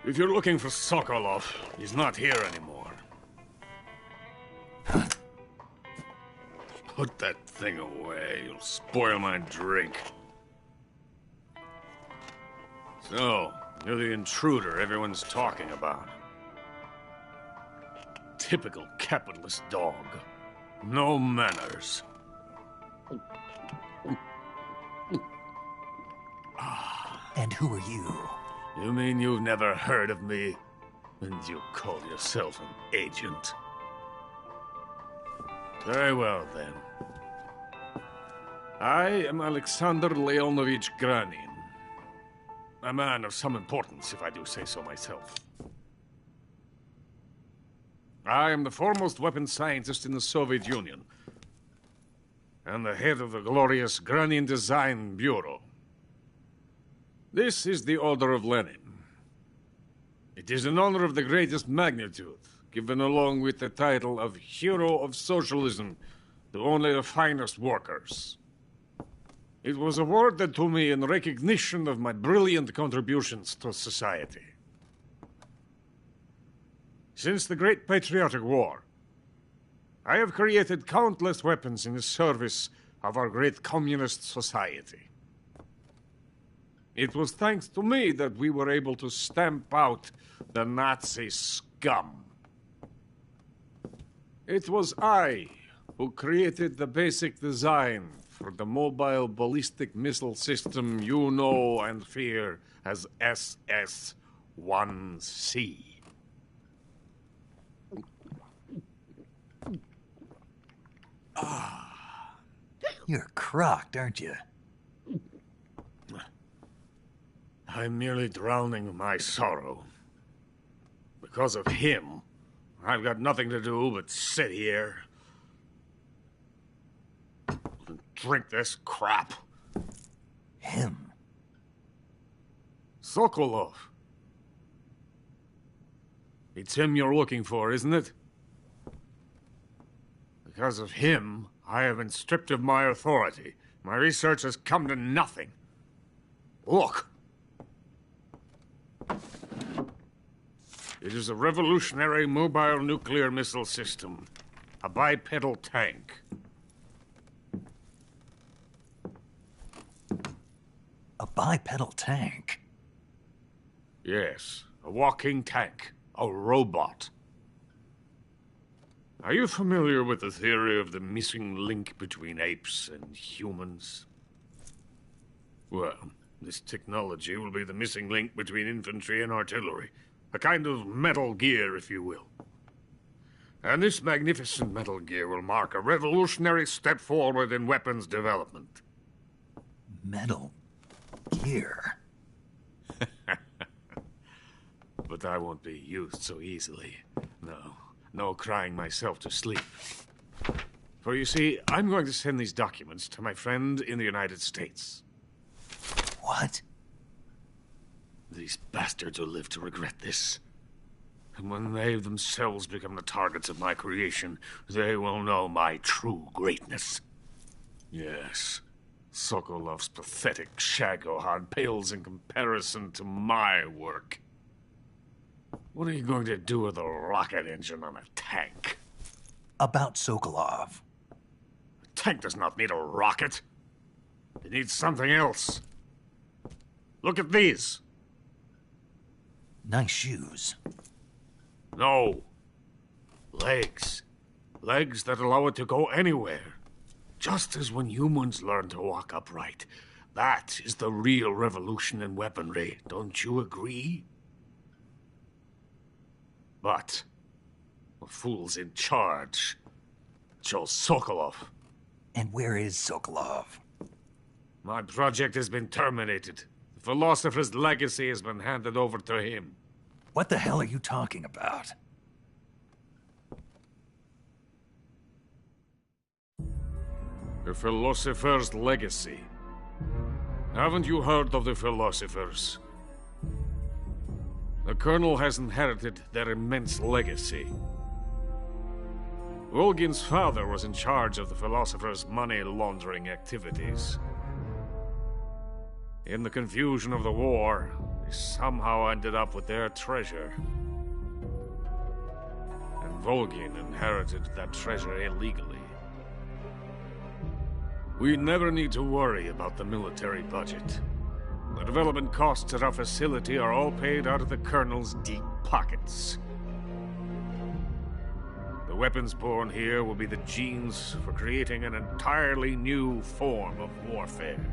If you're looking for Sokolov, he's not here anymore. Put that thing away. You'll spoil my drink. So, you're the intruder everyone's talking about. Typical capitalist dog. No manners. And who are you? You mean you've never heard of me? And you call yourself an agent? Very well, then. I am Alexander Leonovich Granin. A man of some importance, if I do say so myself. I am the foremost weapons scientist in the Soviet Union, and the head of the glorious Granin Design Bureau. This is the Order of Lenin. It is an honor of the greatest magnitude, given along with the title of Hero of Socialism to only the finest workers. It was awarded to me in recognition of my brilliant contributions to society. Since the Great Patriotic War, I have created countless weapons in the service of our great communist society. It was thanks to me that we were able to stamp out the Nazi scum. It was I who created the basic design for the mobile ballistic missile system you know and fear as SS-1C. You're crocked, aren't you? I'm merely drowning my sorrow. Because of him, I've got nothing to do but sit here and drink this crap. Him? Sokolov. It's him you're looking for, isn't it? Because of him, I have been stripped of my authority. My research has come to nothing. Look. It is a revolutionary mobile nuclear missile system. A bipedal tank. A bipedal tank? Yes, a walking tank. A robot. Are you familiar with the theory of the missing link between apes and humans? Well, this technology will be the missing link between infantry and artillery. A kind of Metal Gear, if you will. And this magnificent Metal Gear will mark a revolutionary step forward in weapons development. Metal Gear? But I won't be used so easily. No crying myself to sleep. For you see, I'm going to send these documents to my friend in the United States. What? These bastards will live to regret this. And when they themselves become the targets of my creation, they will know my true greatness. Yes, Sokolov's pathetic shagohod pales in comparison to my work. What are you going to do with a rocket engine on a tank? About Sokolov. A tank does not need a rocket. It needs something else. Look at these. Nice shoes. No. Legs. Legs that allow it to go anywhere. Just as when humans learn to walk upright. That is the real revolution in weaponry. Don't you agree? But the fool's in charge. Chose Sokolov. And where is Sokolov? My project has been terminated. The philosopher's legacy has been handed over to him. What the hell are you talking about? The philosopher's legacy. Haven't you heard of the philosophers? The Colonel has inherited their immense legacy. Volgin's father was in charge of the philosophers' money laundering activities. In the confusion of the war, they somehow ended up with their treasure. And Volgin inherited that treasure illegally. We never need to worry about the military budget. The development costs at our facility are all paid out of the Colonel's deep pockets. The weapons born here will be the genes for creating an entirely new form of warfare.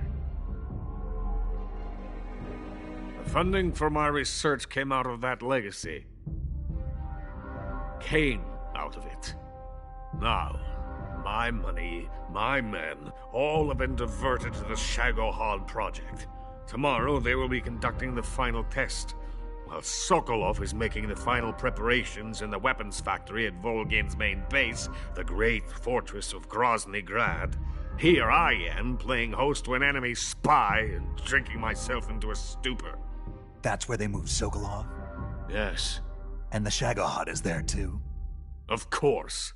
The funding for my research came out of that legacy. Came out of it. Now, my money, my men, all have been diverted to the Shagohod project. Tomorrow they will be conducting the final test, while Sokolov is making the final preparations in the weapons factory at Volgin's main base, the great fortress of Grozny Grad. Here I am, playing host to an enemy spy and drinking myself into a stupor. That's where they moved Sokolov? Yes. And the Shagohod is there too? Of course.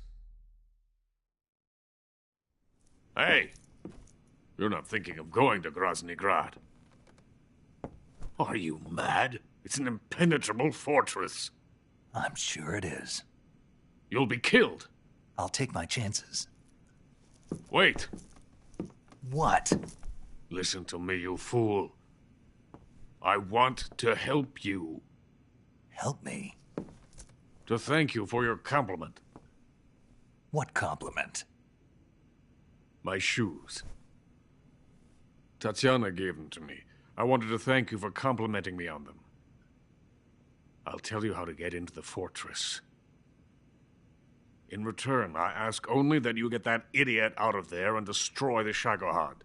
Hey! You're not thinking of going to Grozny Grad. Are you mad? It's an impenetrable fortress. I'm sure it is. You'll be killed. I'll take my chances. Wait. What? Listen to me, you fool. I want to help you. Help me? To thank you for your compliment. What compliment? My shoes. Tatiana gave them to me. I wanted to thank you for complimenting me on them. I'll tell you how to get into the fortress. In return, I ask only that you get that idiot out of there and destroy the Shagohod.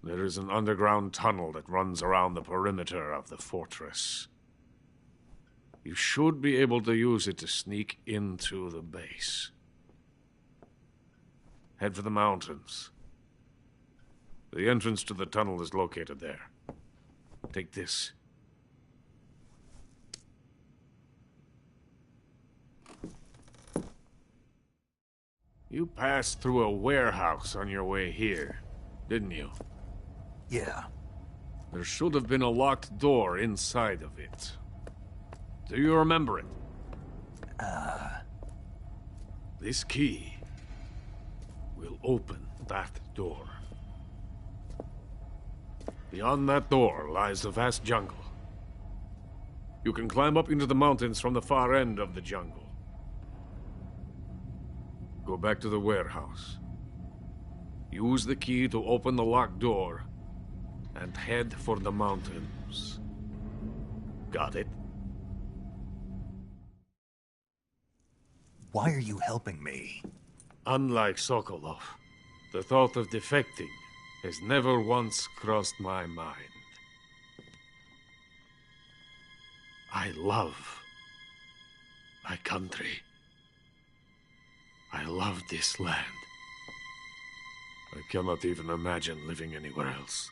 There is an underground tunnel that runs around the perimeter of the fortress. You should be able to use it to sneak into the base. Head for the mountains. The entrance to the tunnel is located there. Take this. You passed through a warehouse on your way here, didn't you? Yeah. There should have been a locked door inside of it. Do you remember it? This key will open that door. Beyond that door lies a vast jungle. You can climb up into the mountains from the far end of the jungle. Go back to the warehouse. Use the key to open the locked door and head for the mountains. Got it? Why are you helping me? Unlike Sokolov, the thought of defecting has never once crossed my mind. I love my country. I love this land. I cannot even imagine living anywhere else.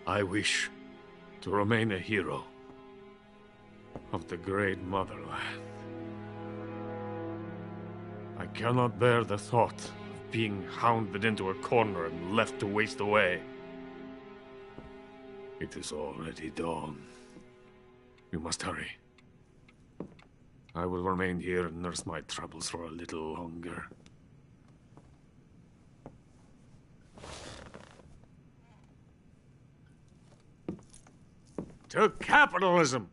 I wish to remain a hero of the great motherland. I cannot bear the thought of being hounded into a corner and left to waste away. It is already dawn. You must hurry. I will remain here and nurse my troubles for a little longer. To capitalism!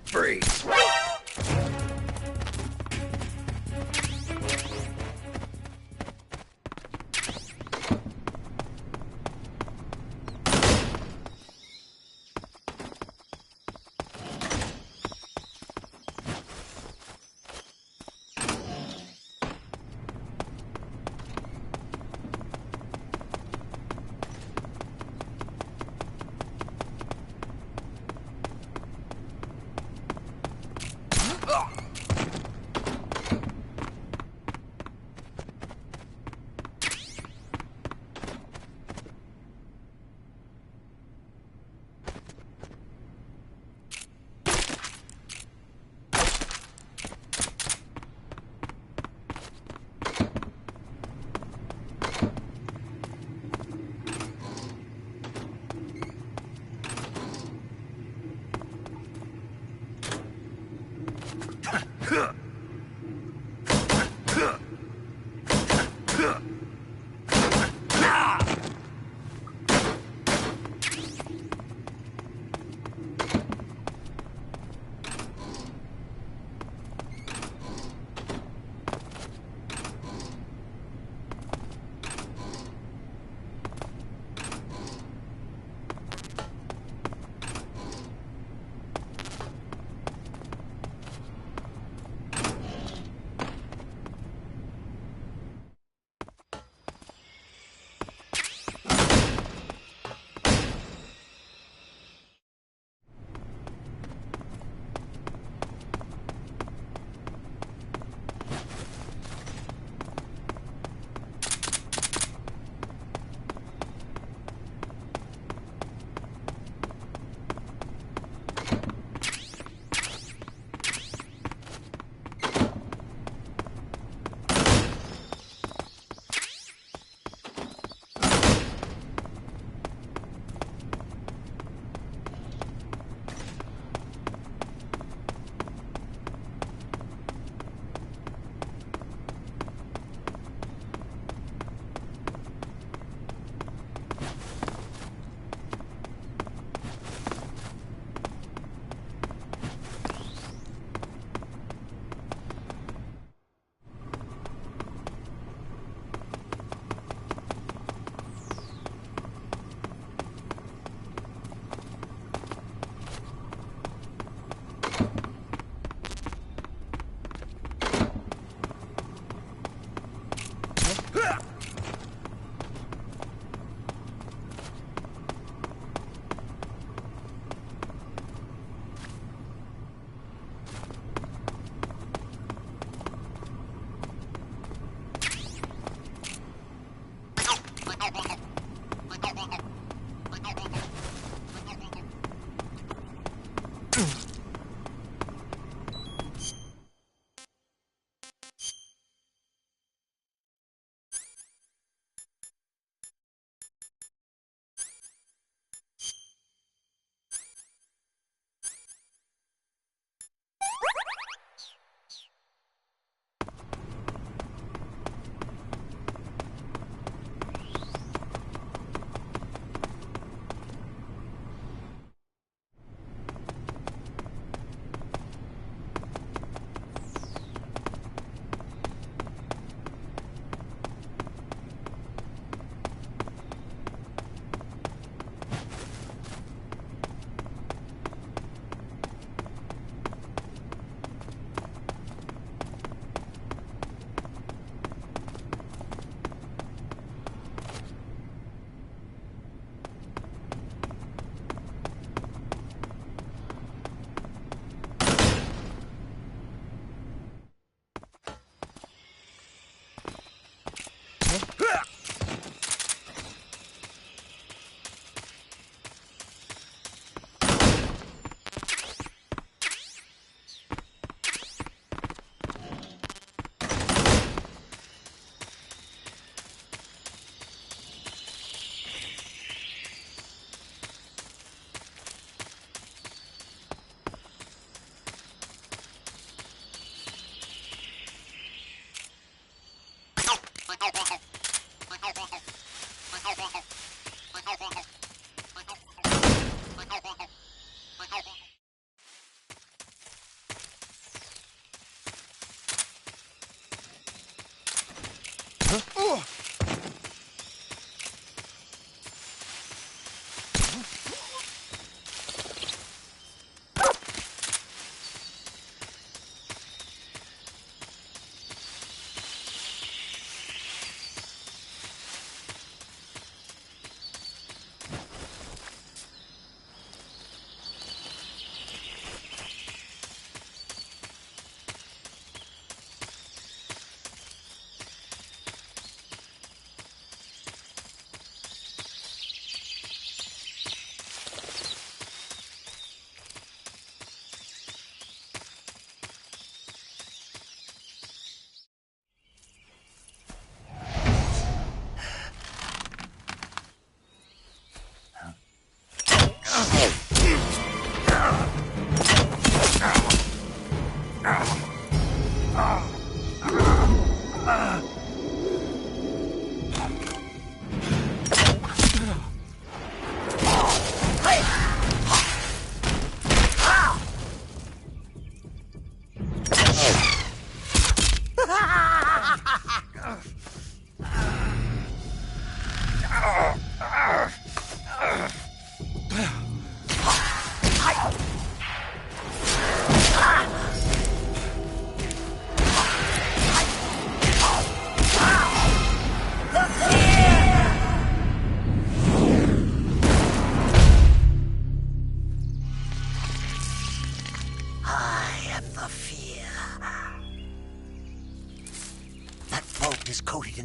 Freeze!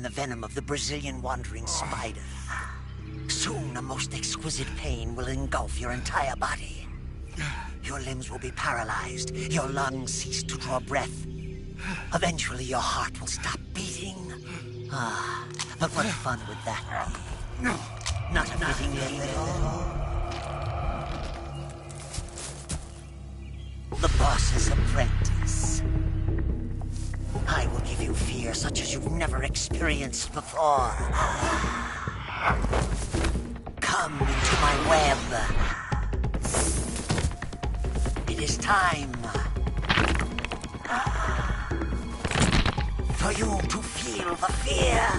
the venom of the Brazilian wandering spider. Soon, a most exquisite pain will engulf your entire body. Your limbs will be paralyzed, your lungs cease to draw breath. Eventually, your heart will stop beating. Ah, but what fun would that be? Not a fitting name at all. The boss's apprentice. I will give you fear such as you've never experienced before. Come into my web. It is time for you to feel the fear.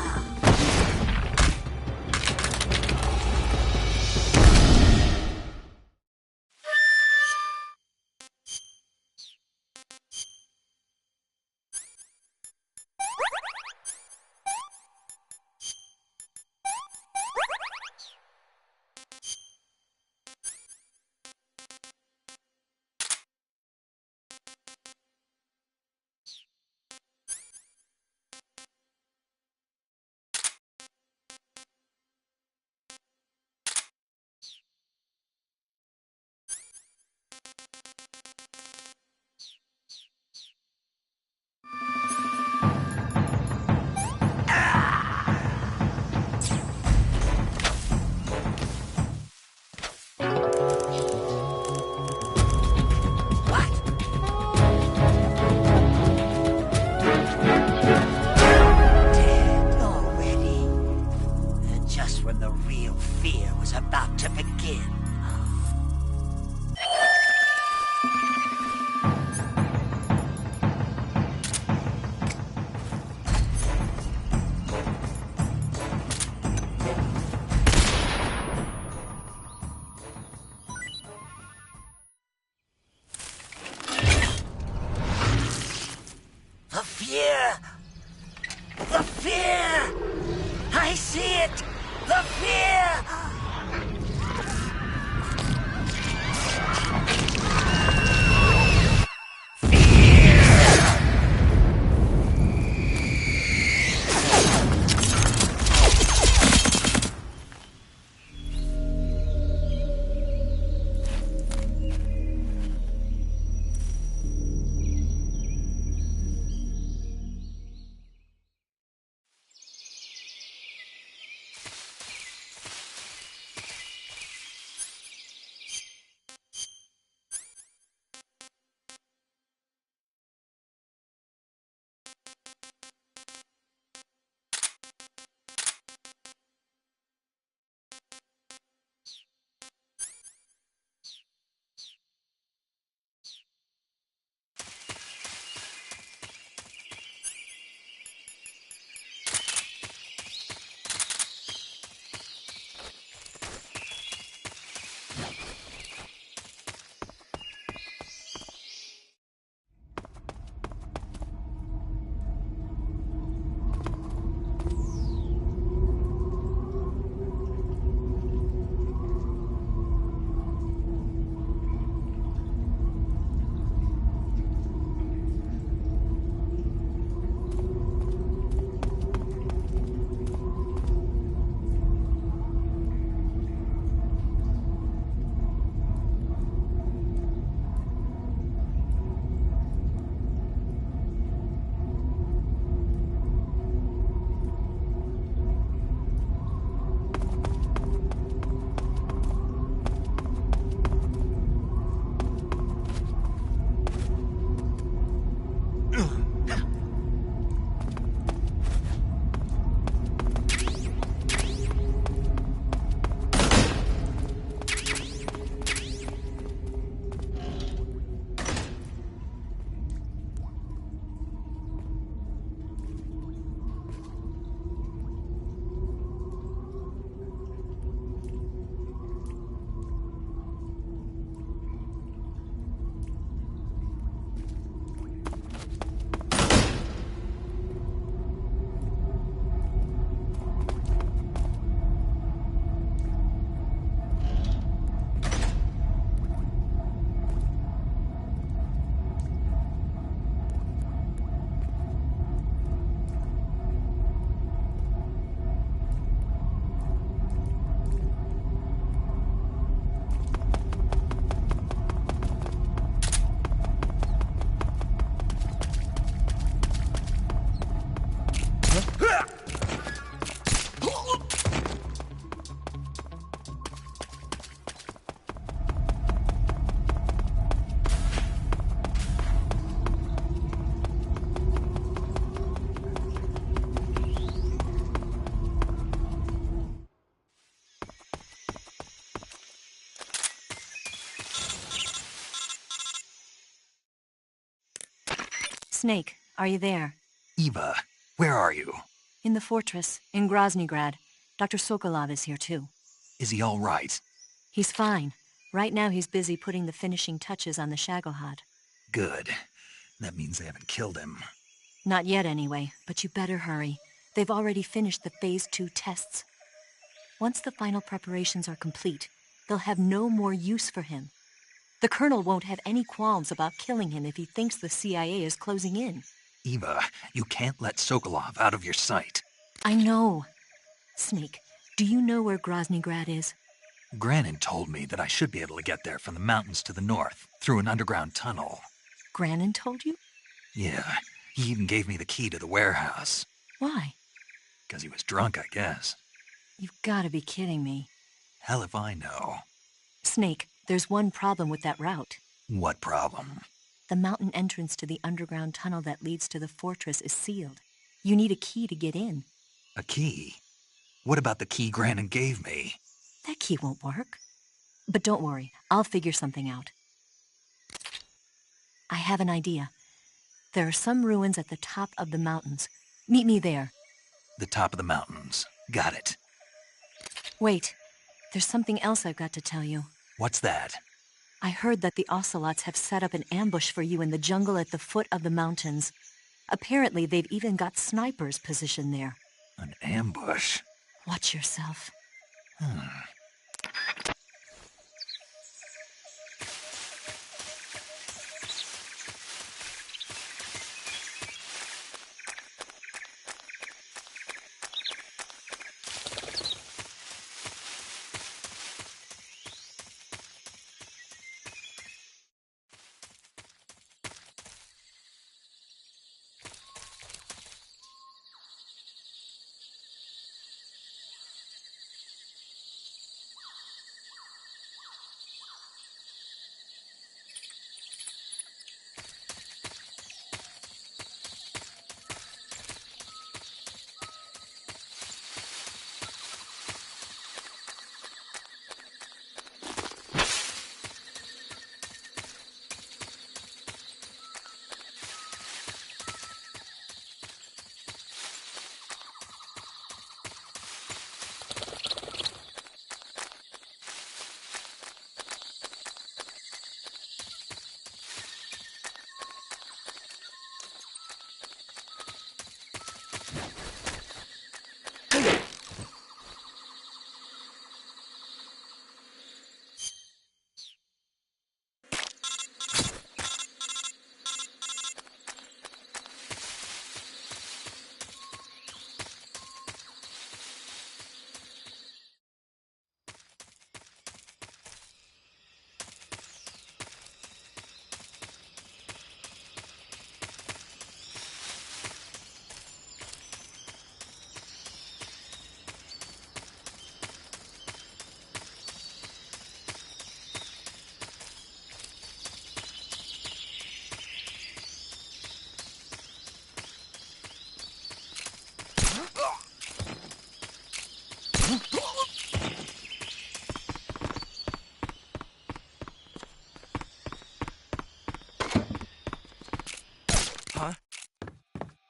The fear! I see it! The fear! Snake, are you there? Eva, where are you? In the fortress, in Groznygrad. Dr. Sokolov is here too. Is he all right? He's fine. Right now he's busy putting the finishing touches on the Shagohod. Good. That means they haven't killed him. Not yet anyway, but you better hurry. They've already finished the Phase 2 tests. Once the final preparations are complete, they'll have no more use for him. The Colonel won't have any qualms about killing him if he thinks the CIA is closing in. Eva, you can't let Sokolov out of your sight. I know. Snake, do you know where Groznygrad is? Granin told me that I should be able to get there from the mountains to the north, through an underground tunnel. Granin told you? Yeah, he even gave me the key to the warehouse. Why? 'Cause he was drunk, I guess. You've gotta be kidding me. Hell if I know. Snake, there's one problem with that route. What problem? The mountain entrance to the underground tunnel that leads to the fortress is sealed. You need a key to get in. A key? What about the key Granin gave me? That key won't work. But don't worry, I'll figure something out. I have an idea. There are some ruins at the top of the mountains. Meet me there. The top of the mountains. Got it. Wait, there's something else I've got to tell you. What's that? I heard that the Ocelots have set up an ambush for you in the jungle at the foot of the mountains. Apparently, they've even got snipers positioned there. An ambush? Watch yourself.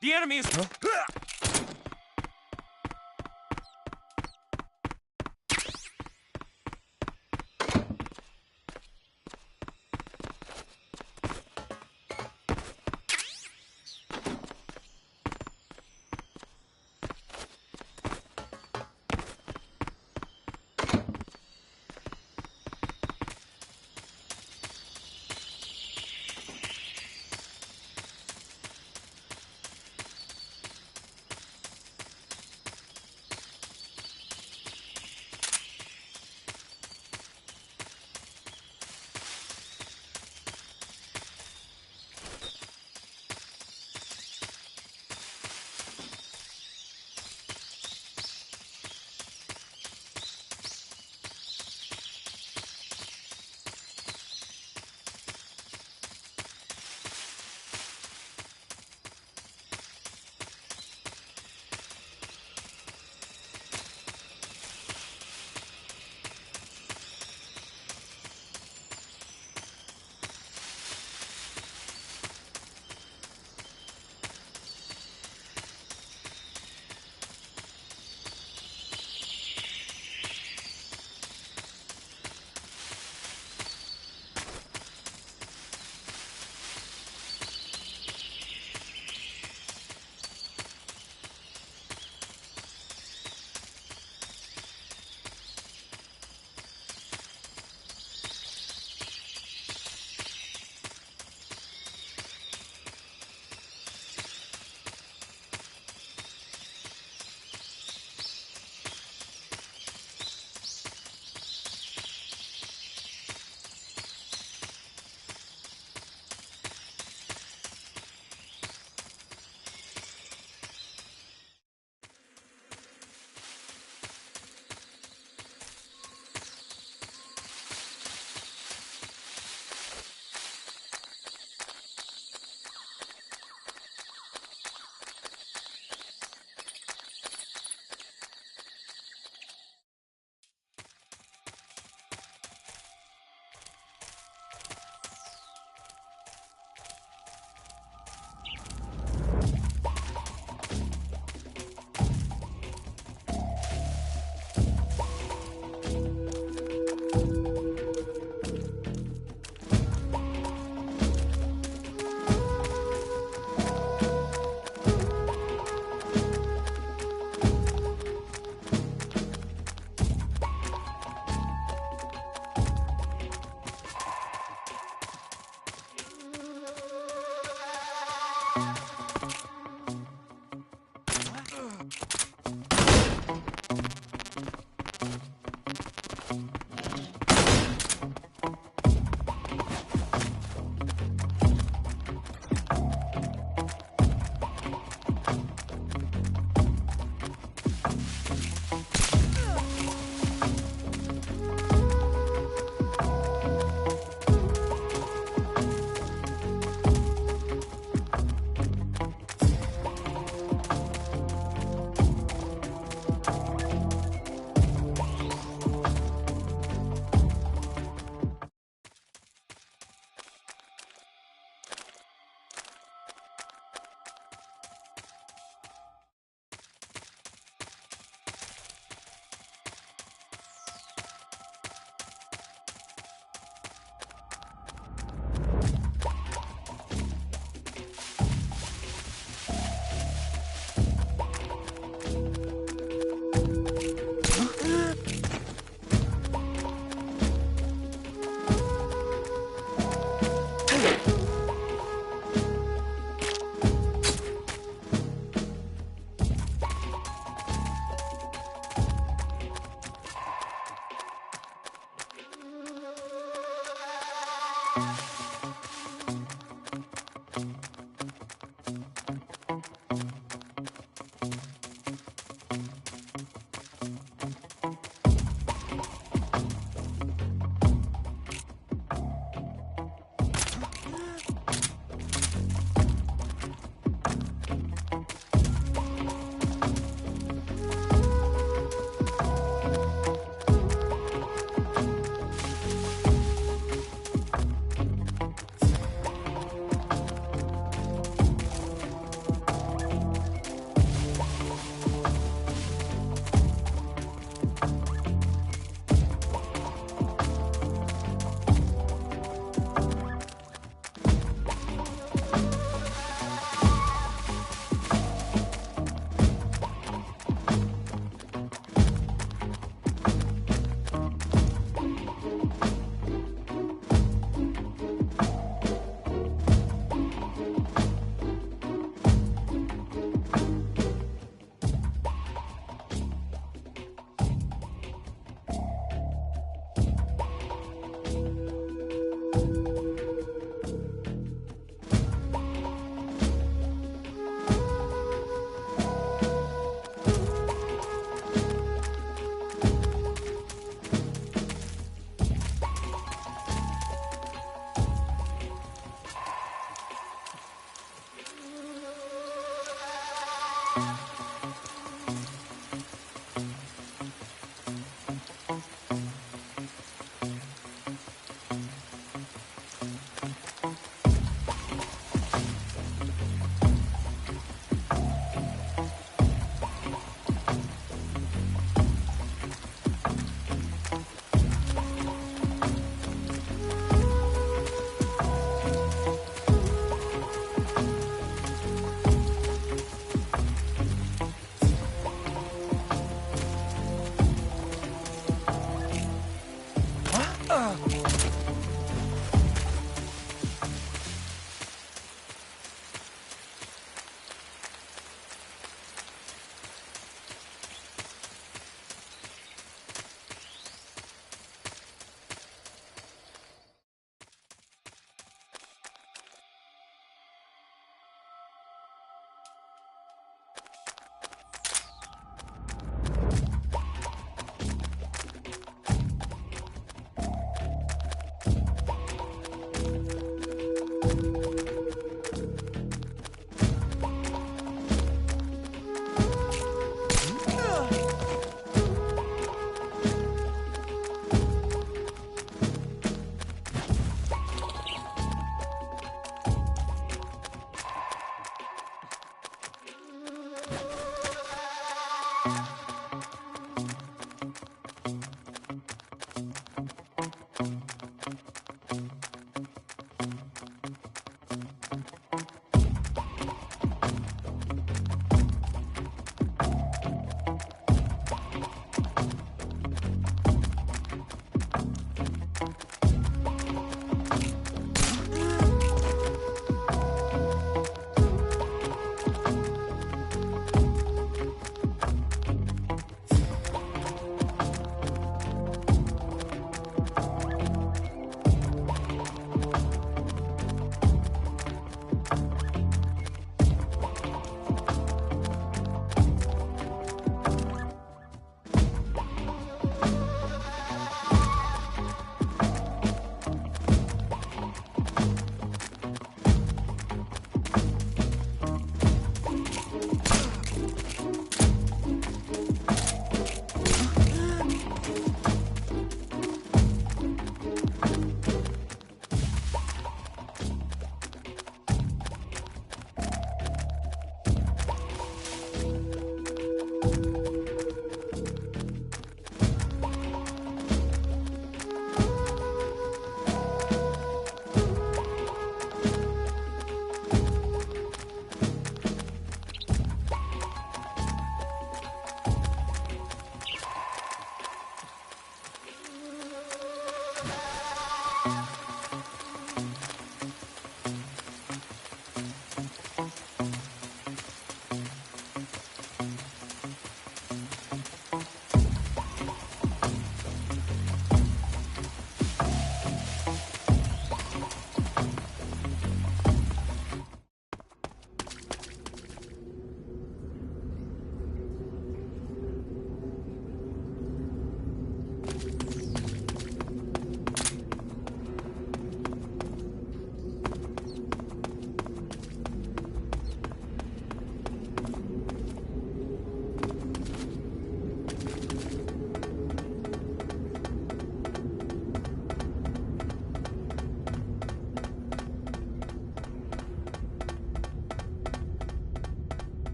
The enemy is...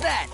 that!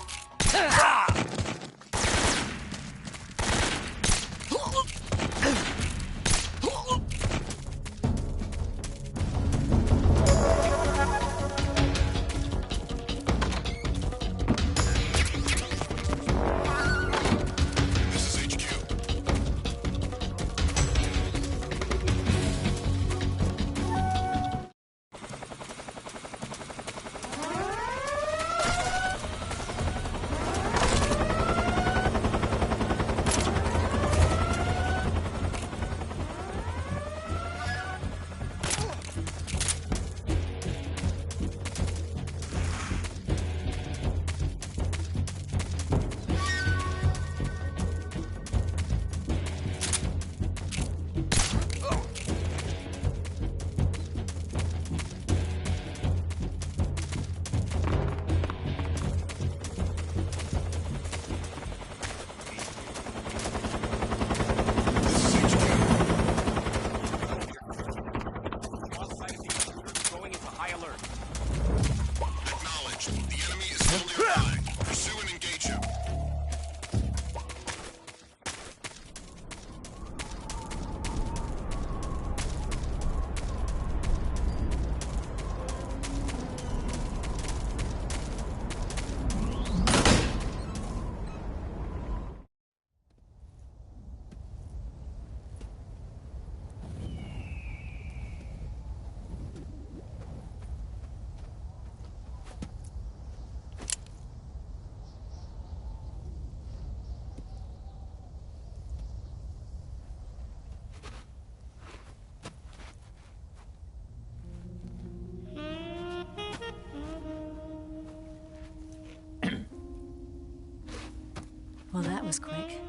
Well, that was quick.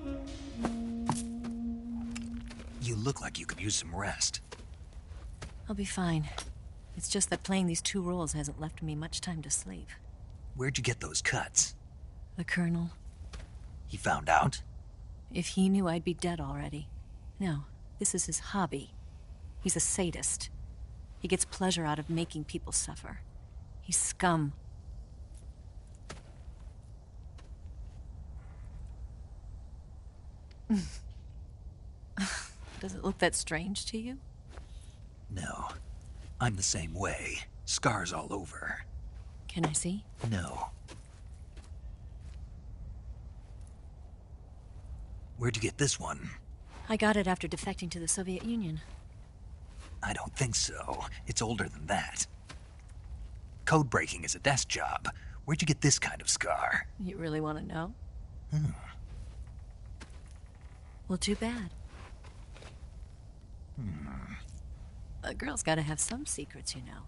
You look like you could use some rest. I'll be fine. It's just that playing these two roles hasn't left me much time to sleep. Where'd you get those cuts? The Colonel. He found out? If he knew, I'd be dead already. No, this is his hobby. He's a sadist. He gets pleasure out of making people suffer. He's scum. Does it look that strange to you? No. I'm the same way. Scars all over. Can I see? No. Where'd you get this one? I got it after defecting to the Soviet Union. I don't think so. It's older than that. Code breaking is a desk job. Where'd you get this kind of scar? You really want to know? Well, too bad. A girl's gotta have some secrets, you know.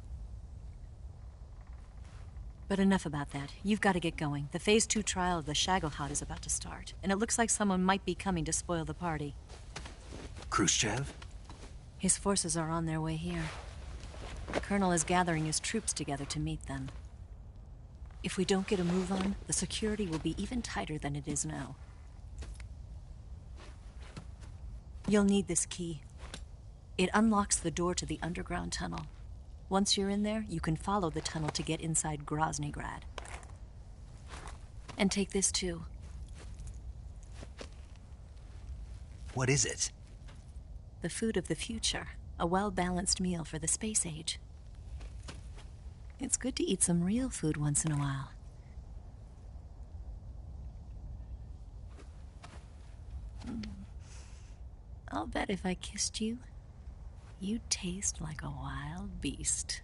But enough about that. You've got to get going. The Phase 2 trial of the Shagohod is about to start, and it looks like someone might be coming to spoil the party. Khrushchev? His forces are on their way here. The Colonel is gathering his troops together to meet them. If we don't get a move on, the security will be even tighter than it is now. You'll need this key. It unlocks the door to the underground tunnel. Once you're in there, you can follow the tunnel to get inside Groznygrad. And take this too. What is it? The food of the future. A well-balanced meal for the space age. It's good to eat some real food once in a while. I'll bet if I kissed you, you'd taste like a wild beast.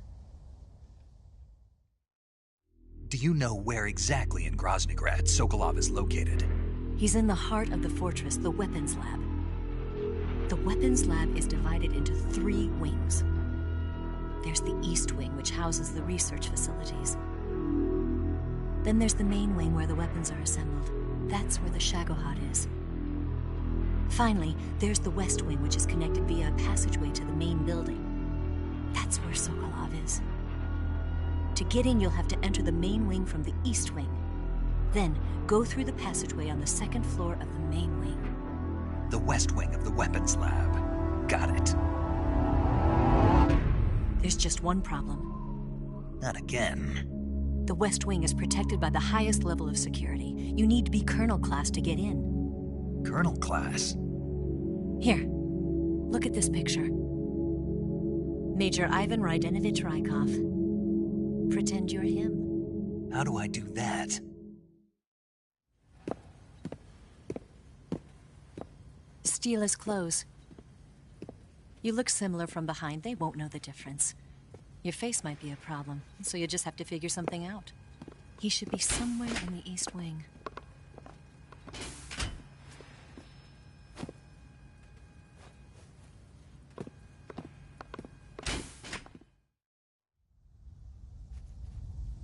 Do you know where exactly in Groznygrad Sokolov is located? He's in the heart of the fortress, the weapons lab. The weapons lab is divided into 3 wings. There's the East Wing, which houses the research facilities. Then there's the main wing where the weapons are assembled. That's where the Shagohod is. Finally, there's the West Wing, which is connected via a passageway to the main building. That's where Sokolov is. To get in, you'll have to enter the main wing from the East Wing. Then, go through the passageway on the 2nd floor of the main wing. The West Wing of the weapons lab. Got it. There's just one problem. Not again. The West Wing is protected by the highest level of security. You need to be Colonel class to get in. Colonel class? Here, look at this picture. Major Ivan Rydenovich Rykov. Pretend you're him. How do I do that? Steal his clothes. You look similar from behind. They won't know the difference. Your face might be a problem, so you just have to figure something out. He should be somewhere in the East Wing.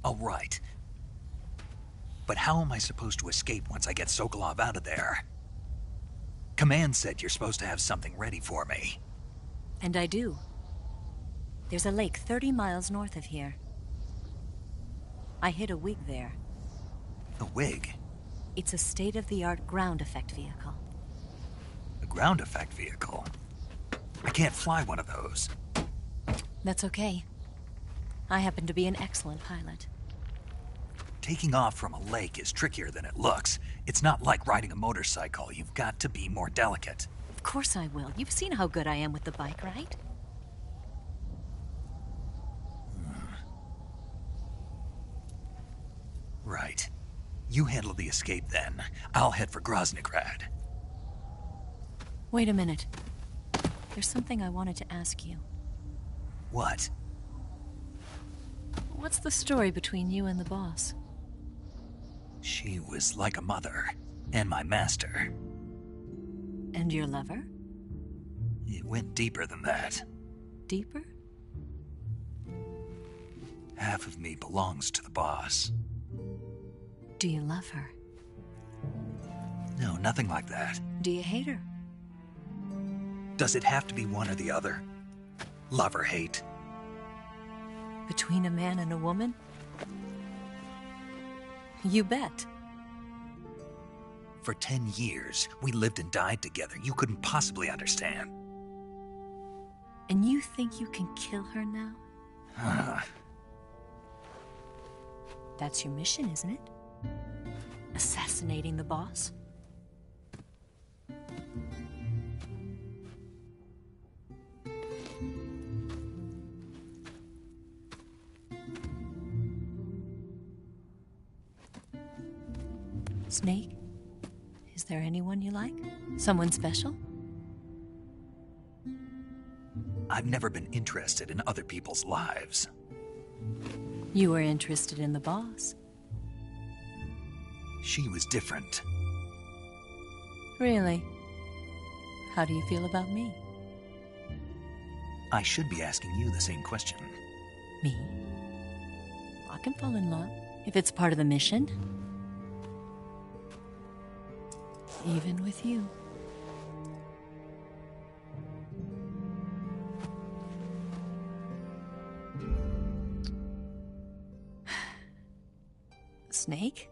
All right. But how am I supposed to escape once I get Sokolov out of there? Command said you're supposed to have something ready for me. And I do. There's a lake 30 miles north of here. I hid a wig there. A wig? It's a state-of-the-art ground effect vehicle. A ground effect vehicle? I can't fly one of those. That's okay. I happen to be an excellent pilot. Taking off from a lake is trickier than it looks. It's not like riding a motorcycle. You've got to be more delicate. Of course I will. You've seen how good I am with the bike, right? Right. You handle the escape then. I'll head for Groznygrad. Wait a minute. There's something I wanted to ask you. What? What's the story between you and the boss? She was like a mother, and my master. And your lover? It went deeper than that. Deeper? Half of me belongs to the boss. Do you love her? No, nothing like that. Do you hate her? Does it have to be one or the other? Love or hate? Between a man and a woman? You bet. For 10 years, we lived and died together. You couldn't possibly understand. And you think you can kill her now? That's your mission, isn't it? Assassinating the boss? Snake? Is there anyone you like? Someone special? I've never been interested in other people's lives. You were interested in the boss. She was different. Really? How do you feel about me? I should be asking you the same question. Me? I can fall in love if it's part of the mission. Even with you. Snake?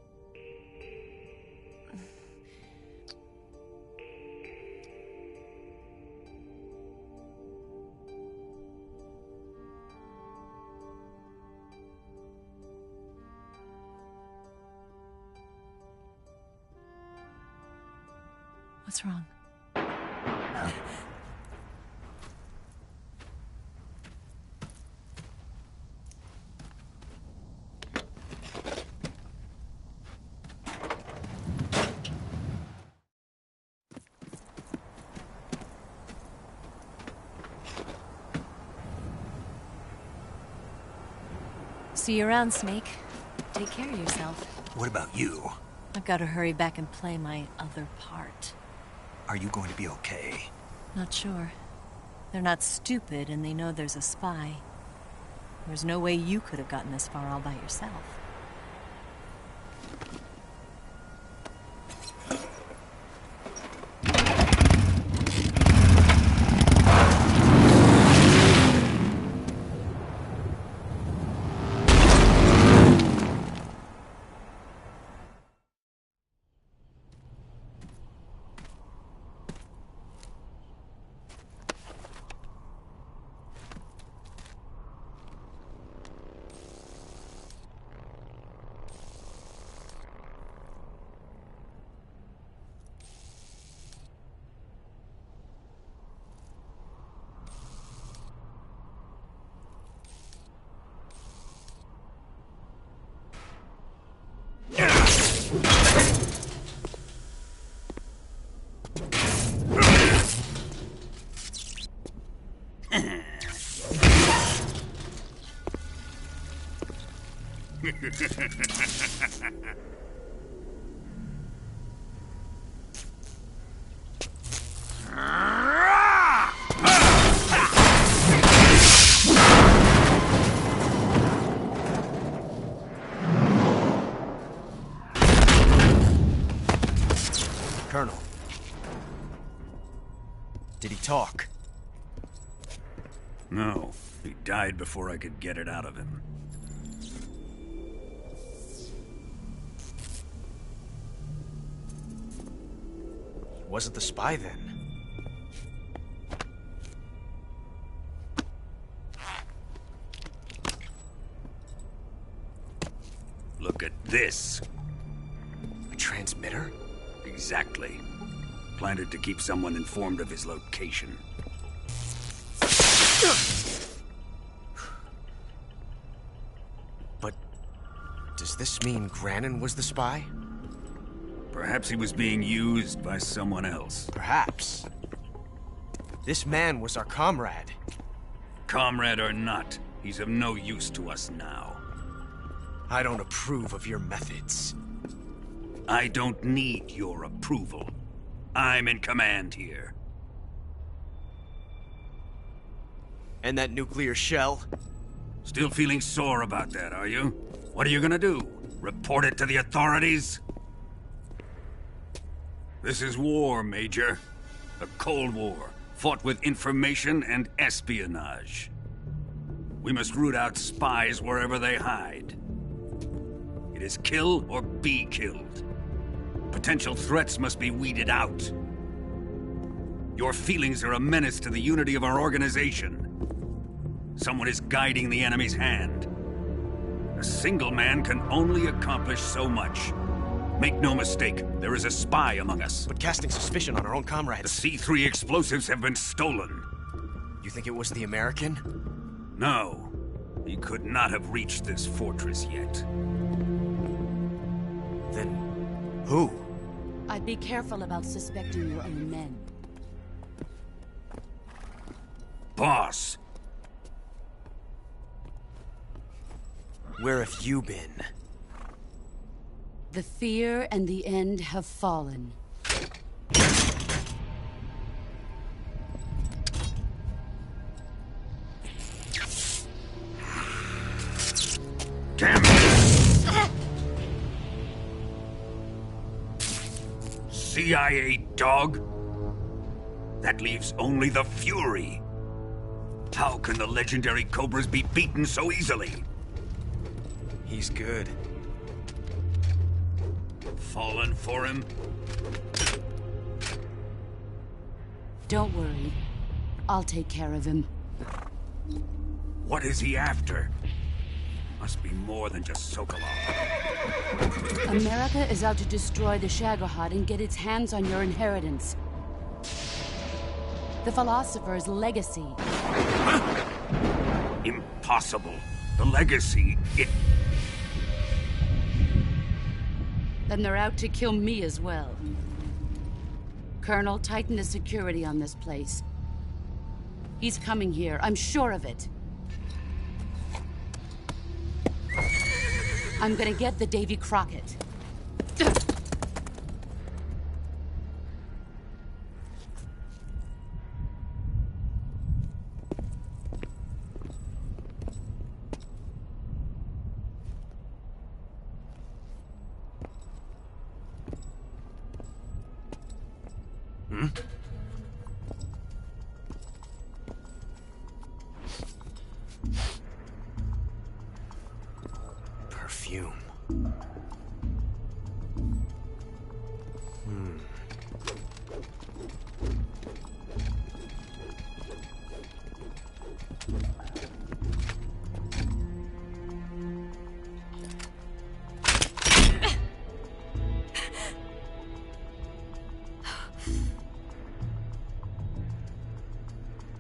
What's wrong? See you around, Snake. Take care of yourself. What about you? I've got to hurry back and play my other part. Are you going to be okay? Not sure. They're not stupid, and they know there's a spy. There's no way you could have gotten this far all by yourself. Colonel. Did he talk? No. He died before I could get it out of him. He wasn't the spy then. Look at this. A transmitter? Exactly. Planted to keep someone informed of his location. But does this mean Granin was the spy? Perhaps he was being used by someone else. Perhaps. This man was our comrade. Comrade or not, he's of no use to us now. I don't approve of your methods. I don't need your approval. I'm in command here. And that nuclear shell? Still feeling sore about that, are you? What are you gonna do? Report it to the authorities? This is war, Major. A Cold War, fought with information and espionage. We must root out spies wherever they hide. It is kill or be killed. Potential threats must be weeded out. Your feelings are a menace to the unity of our organization. Someone is guiding the enemy's hand. A single man can only accomplish so much. Make no mistake, there is a spy among us. But casting suspicion on our own The comrades. C3 explosives have been stolen. You think it was the American? No, he could not have reached this fortress yet. Then who? I'd be careful about suspecting your own men. Boss, Where have you been? The fear and the end have fallen. damn it! CIA dog? That leaves only the Fury. How can the legendary Cobras be beaten so easily? He's good. Fallen for him? Don't worry. I'll take care of him. What is he after? Must be more than just Sokolov. America is out to destroy the Shagohod and get its hands on your inheritance. The philosopher's legacy. Impossible. The legacy, it... Then they're out to kill me as well. Colonel, tighten the security on this place. He's coming here, I'm sure of it. I'm gonna get the Davy Crockett. Perfume.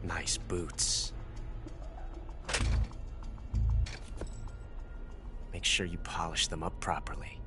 Nice boots. Make sure you polish them up properly.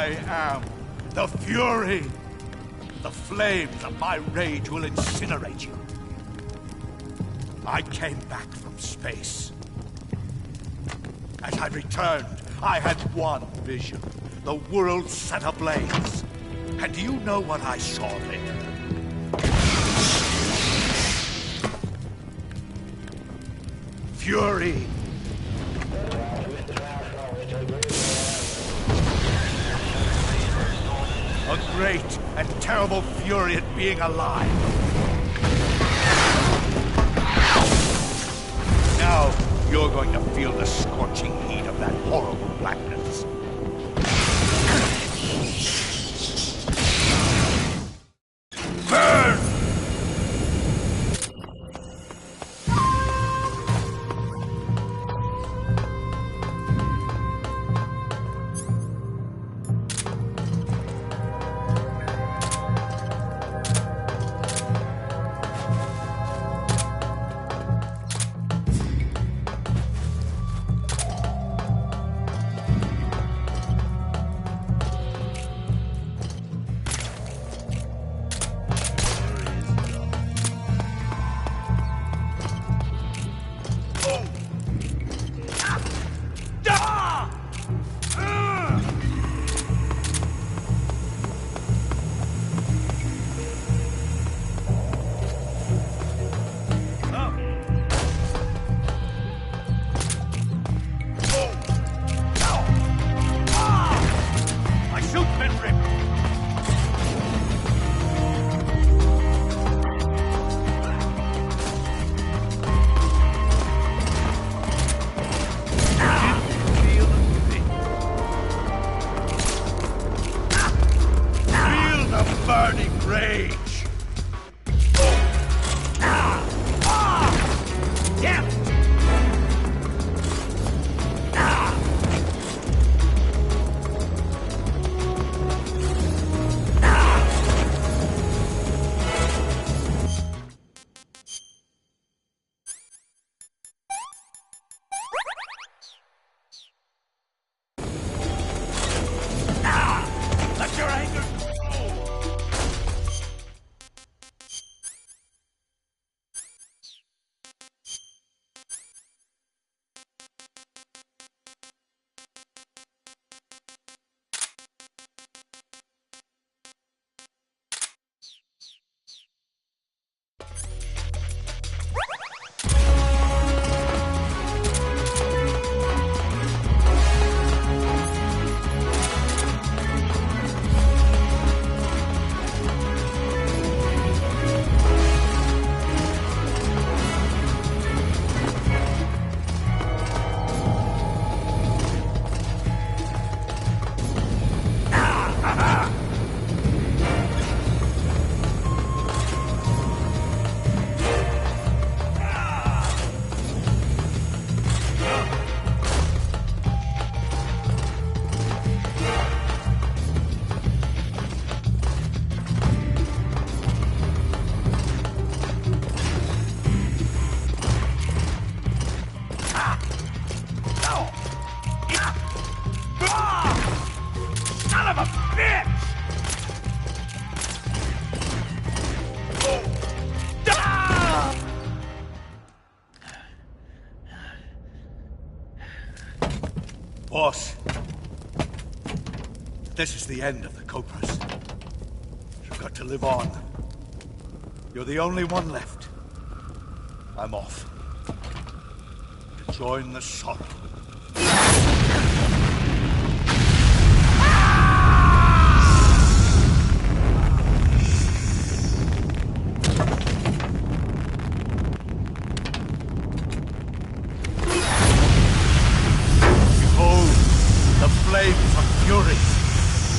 I am the Fury. The flames of my rage will incinerate you. I came back from space. As I returned, I had one vision. The world set ablaze. And do you know what I saw there? Fury. A great and terrible fury at being alive. Now, you're going to feel the scorching heat of that horrible blackness. Burn! Boss, this is the end of the Cobras. You've got to live on. You're the only one left. I'm off. To join the sorrow. Flames of fury,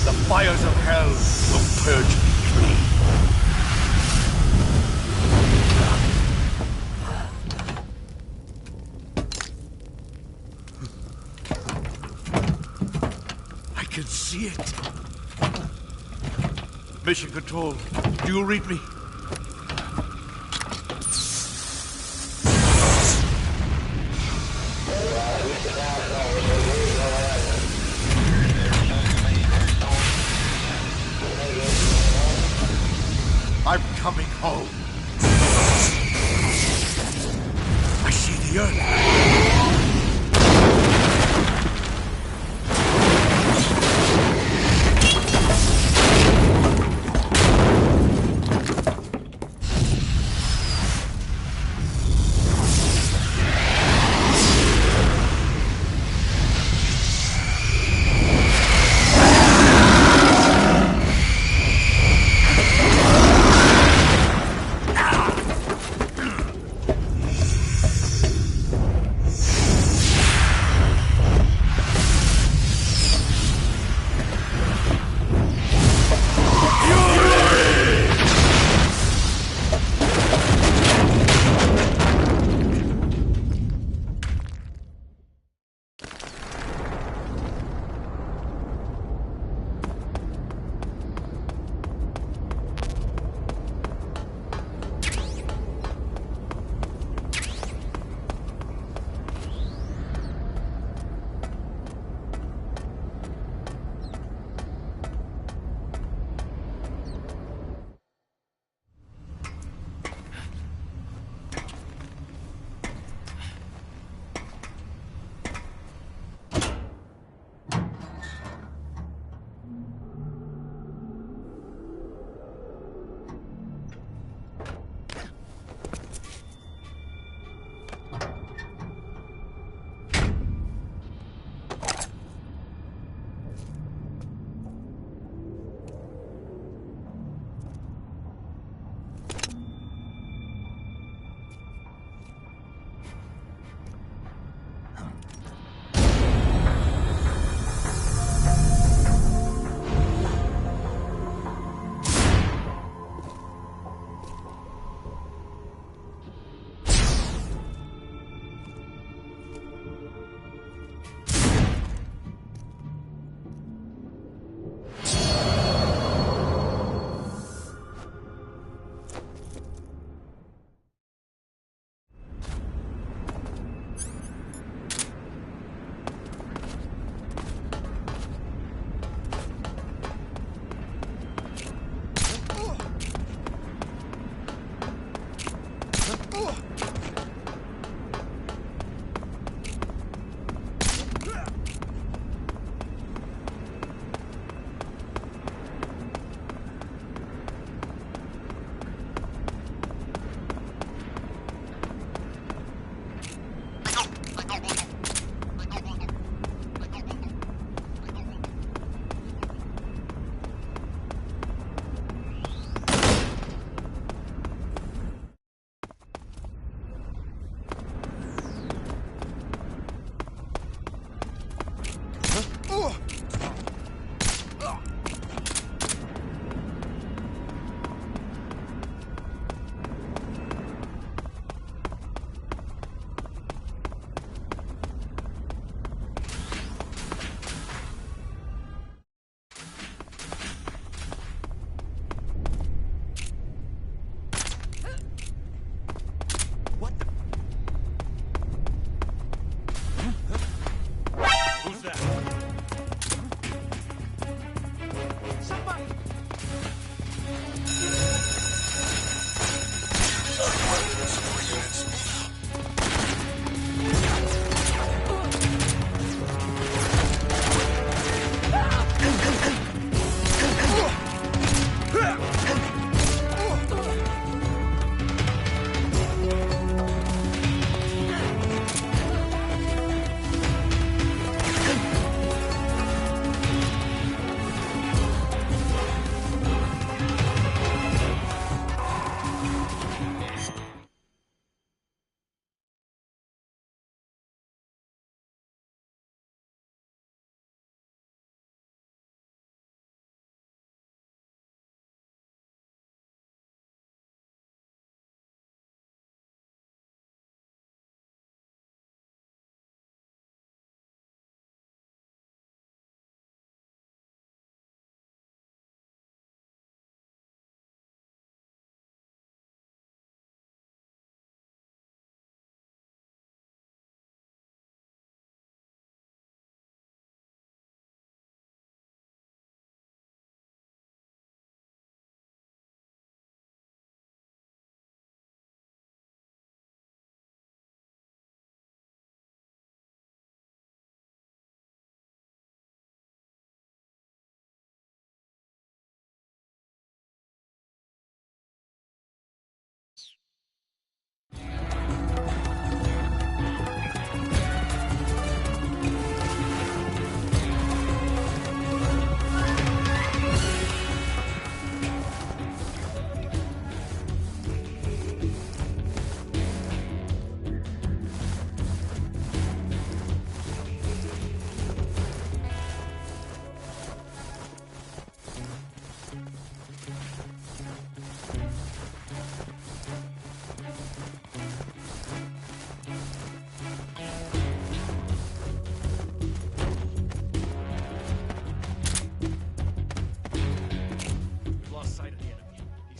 the fires of hell will purge me clean. I can see it. Mission Control, do you read me? I'm coming home. I see the earth.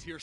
your...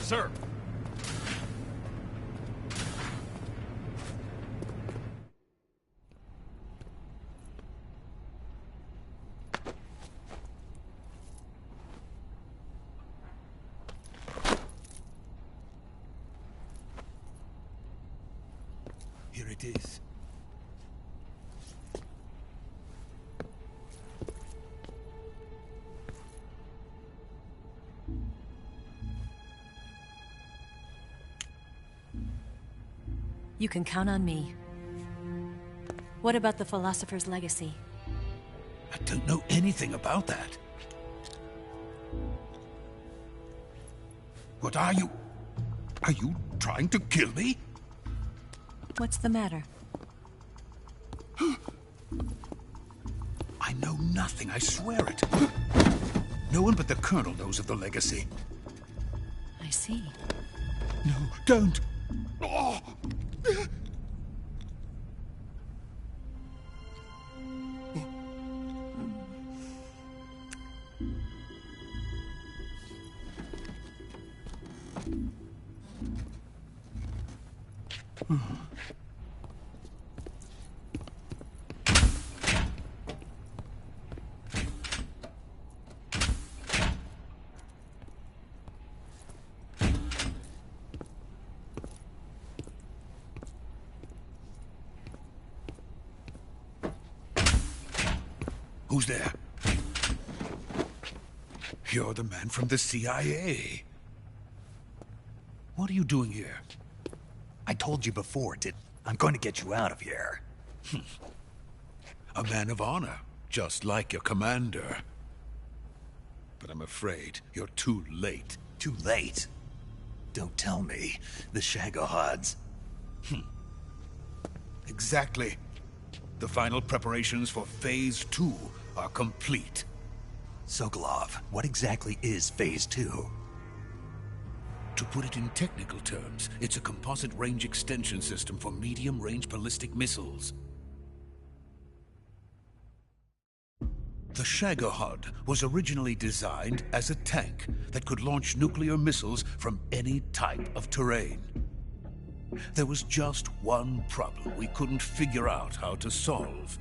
Sir! Here it is. You can count on me. What about the philosopher's legacy? I don't know anything about that. What are you? Are you trying to kill me? What's the matter? I know nothing, I swear it. No one but the Colonel knows of the legacy. I see. No, don't! Oh. Who's there? You're the man from the CIA. What are you doing here? I told you before, I'm going to get you out of here. A man of honor, just like your commander. But I'm afraid you're too late. Too late? Don't tell me. The Shagohods. Exactly. The final preparations for Phase 2 are complete. Sokolov, what exactly is Phase 2? To put it in technical terms, it's a composite range extension system for medium-range ballistic missiles. The Shagohod was originally designed as a tank that could launch nuclear missiles from any type of terrain. There was just one problem we couldn't figure out how to solve.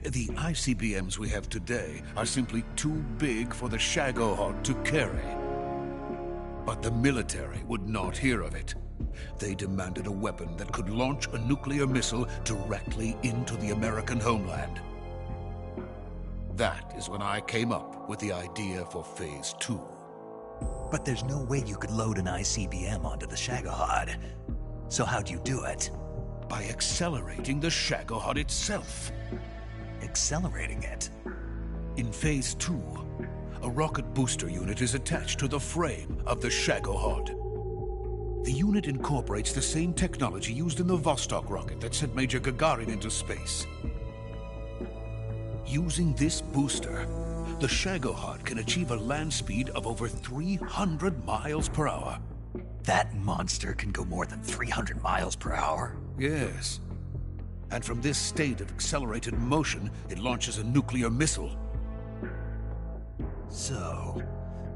The ICBMs we have today are simply too big for the Shagohod to carry. But the military would not hear of it. They demanded a weapon that could launch a nuclear missile directly into the American homeland. That is when I came up with the idea for Phase 2. But there's no way you could load an ICBM onto the Shagohod. So how'd you do it? By accelerating the Shagohod itself. Accelerating it? In Phase 2, a rocket booster unit is attached to the frame of the Shagohod. The unit incorporates the same technology used in the Vostok rocket that sent Major Gagarin into space. Using this booster, the Shagohod can achieve a land speed of over 300 miles per hour. That monster can go more than 300 miles per hour? Yes. And from this state of accelerated motion, it launches a nuclear missile. So,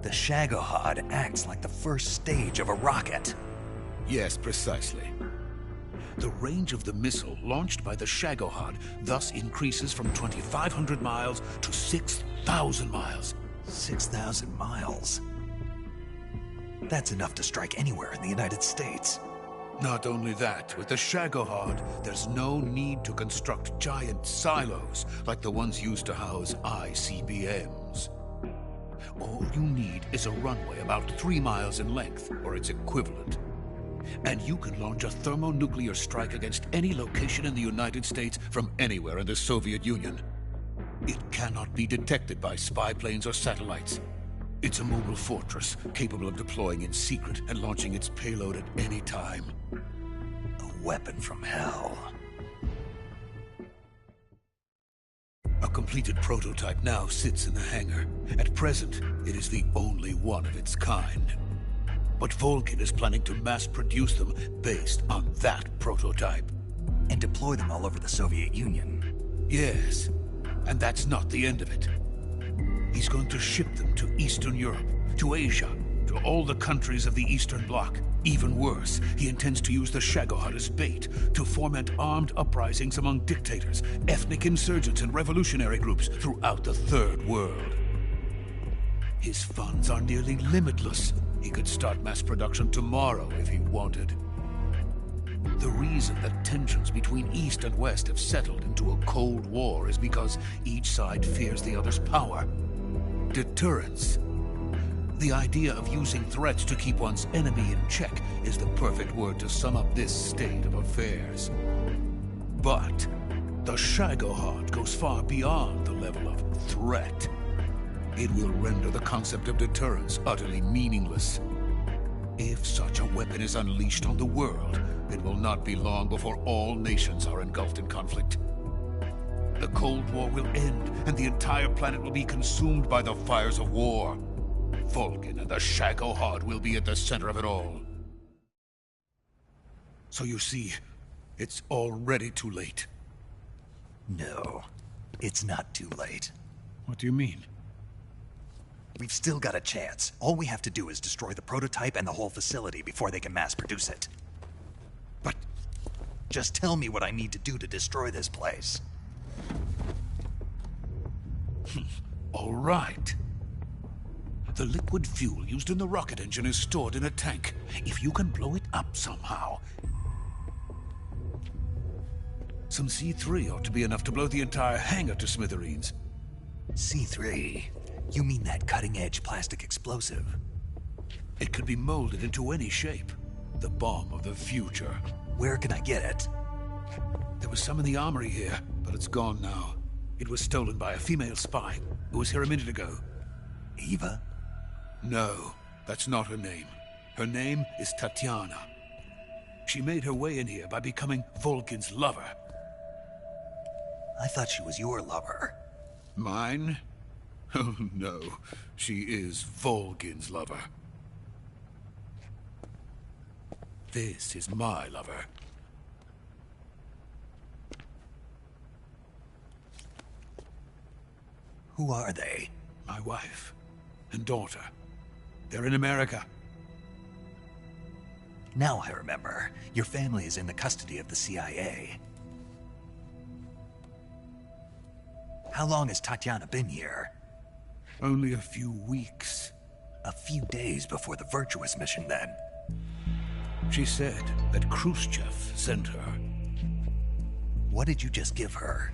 the Shagohod acts like the first stage of a rocket. Yes, precisely. The range of the missile launched by the Shagohod thus increases from 2,500 miles to 6,000 miles. 6,000 miles? That's enough to strike anywhere in the United States. Not only that, with the Shagohod, there's no need to construct giant silos like the ones used to house ICBMs. All you need is a runway about 3 miles in length, or its equivalent. And you can launch a thermonuclear strike against any location in the United States from anywhere in the Soviet Union. It cannot be detected by spy planes or satellites. It's a mobile fortress, capable of deploying in secret and launching its payload at any time. A weapon from hell. A completed prototype now sits in the hangar. At present, it is the only one of its kind. But Volgin is planning to mass-produce them based on that prototype. And deploy them all over the Soviet Union. Yes, and that's not the end of it. He's going to ship them to Eastern Europe, to Asia, to all the countries of the Eastern Bloc. Even worse, he intends to use the Shagohod as bait to foment armed uprisings among dictators, ethnic insurgents, and revolutionary groups throughout the Third World. His funds are nearly limitless. He could start mass production tomorrow if he wanted. The reason that tensions between East and West have settled into a Cold War is because each side fears the other's power. Deterrence. The idea of using threats to keep one's enemy in check is the perfect word to sum up this state of affairs. But the Shagohod goes far beyond the level of threat. It will render the concept of deterrence utterly meaningless. If such a weapon is unleashed on the world, it will not be long before all nations are engulfed in conflict. The Cold War will end, and the entire planet will be consumed by the fires of war. Volgin and the Shagohod will be at the center of it all. So you see, it's already too late. No, it's not too late. What do you mean? We've still got a chance. All we have to do is destroy the prototype and the whole facility before they can mass produce it. But just tell me what I need to do to destroy this place. All right. The liquid fuel used in the rocket engine is stored in a tank. If you can blow it up somehow, some C3 ought to be enough to blow the entire hangar to smithereens. C3? You mean that cutting-edge plastic explosive? It could be molded into any shape. The bomb of the future. Where can I get it? There was some in the armory here, but it's gone now. It was stolen by a female spy who was here a minute ago. Eva? No, that's not her name. Her name is Tatiana. She made her way in here by becoming Volgin's lover. I thought she was your lover. Mine? Oh no, she is Volgin's lover. This is my lover. Who are they? My wife and daughter. They're in America. Now I remember. Your family is in the custody of the CIA. How long has Tatiana been here? Only a few weeks. A few days before the Virtuous mission, then. She said that Khrushchev sent her. What did you just give her?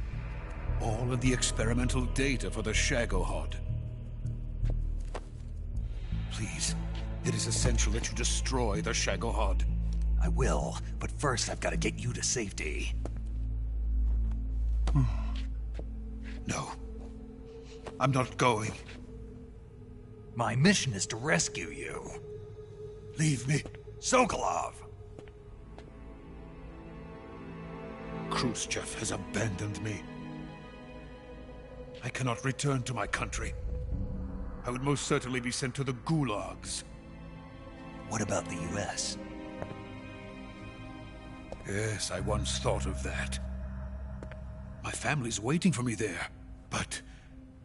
All of the experimental data for the Shagohod. Please, it is essential that you destroy the Shagohod. I will, but first I've got to get you to safety. No. I'm not going. My mission is to rescue you. Leave me. Sokolov! Khrushchev has abandoned me. I cannot return to my country. I would most certainly be sent to the gulags. What about the US? Yes, I once thought of that. My family's waiting for me there. But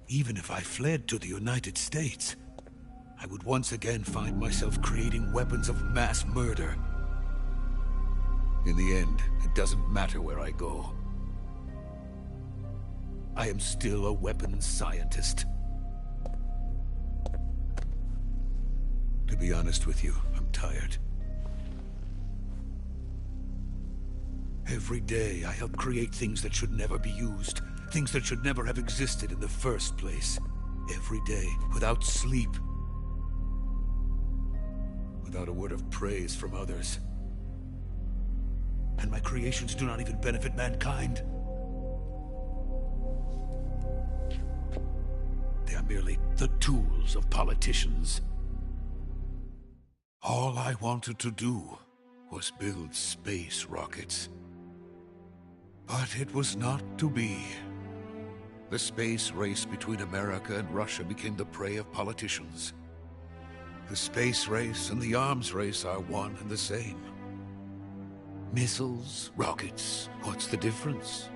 even if I fled to the United States, I would once again find myself creating weapons of mass murder. In the end, it doesn't matter where I go. I am still a weapons scientist. To be honest with you, I'm tired. Every day, I help create things that should never be used. Things that should never have existed in the first place. Every day, without sleep. Without a word of praise from others. And my creations do not even benefit mankind. They are merely the tools of politicians. All I wanted to do was build space rockets. But it was not to be. The space race between America and Russia became the prey of politicians. The space race and the arms race are one and the same. Missiles, rockets, what's the difference?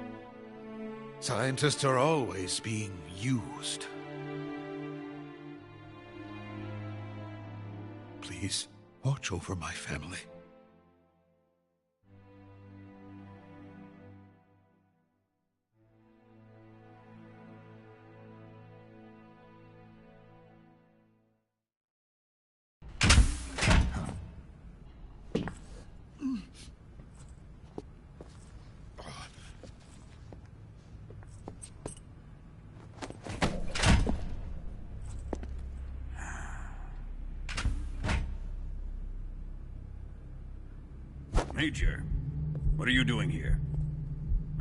Scientists are always being used. Please, watch over my family. Major, what are you doing here?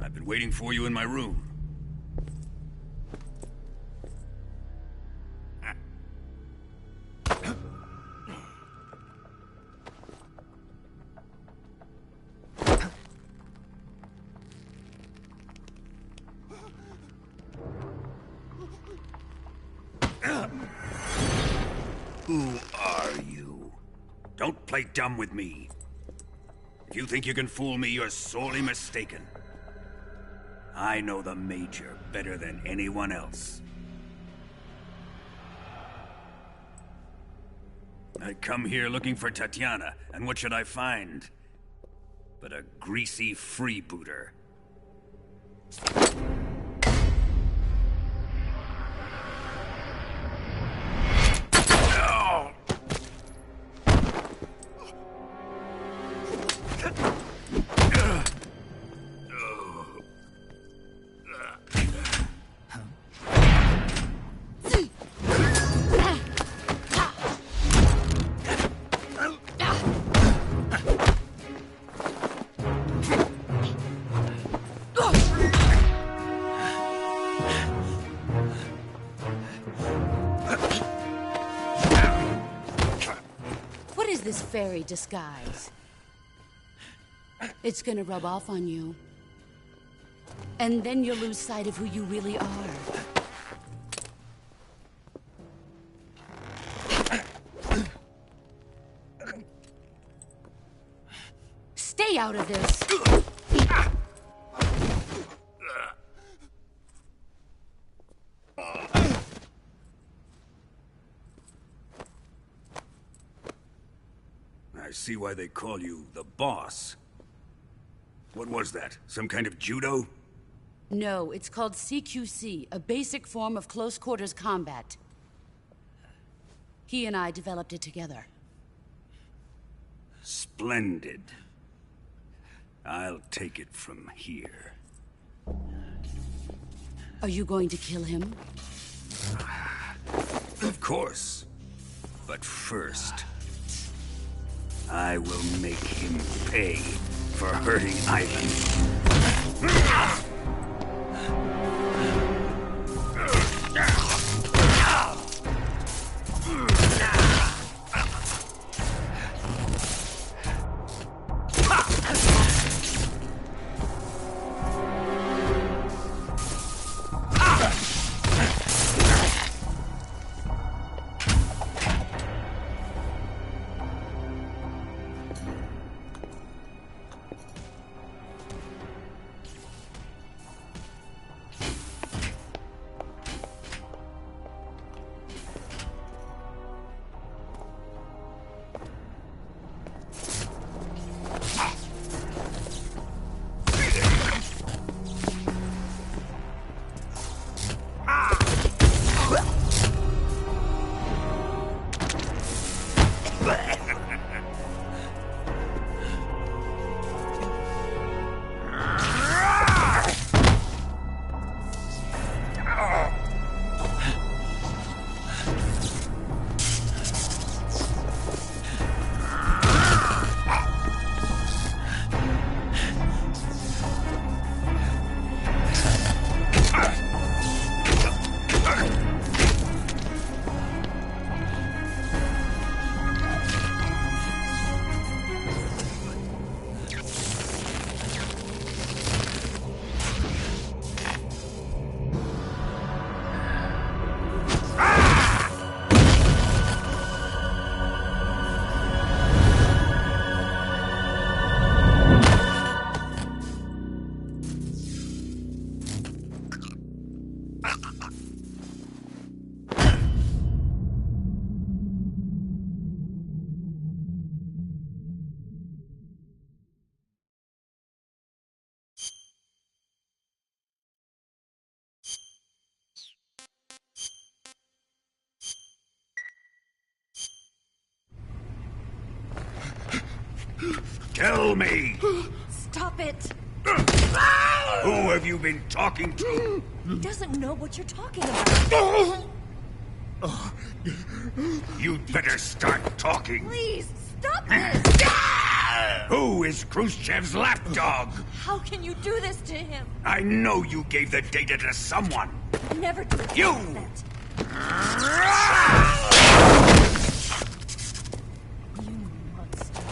I've been waiting for you in my room. Who are you? Don't play dumb with me. If you think you can fool me, you're sorely mistaken. I know the Major better than anyone else. I come here looking for Tatiana, and what should I find? But a greasy freebooter. This fairy disguise. It's gonna rub off on you. And then you'll lose sight of who you really are. Stay out of this! I see why they call you the boss. What was that? Some kind of judo? No, it's called CQC, a basic form of close quarters combat. He and I developed it together. Splendid. I'll take it from here. Are you going to kill him? Of course. But first, I will make him pay for hurting Ivan. Tell me! Stop it! Who have you been talking to? He doesn't know what you're talking about. You'd better start talking. Please, stop this! Who is Khrushchev's lapdog? How can you do this to him? I know you gave the data to someone. Never do it You! like that. You monster.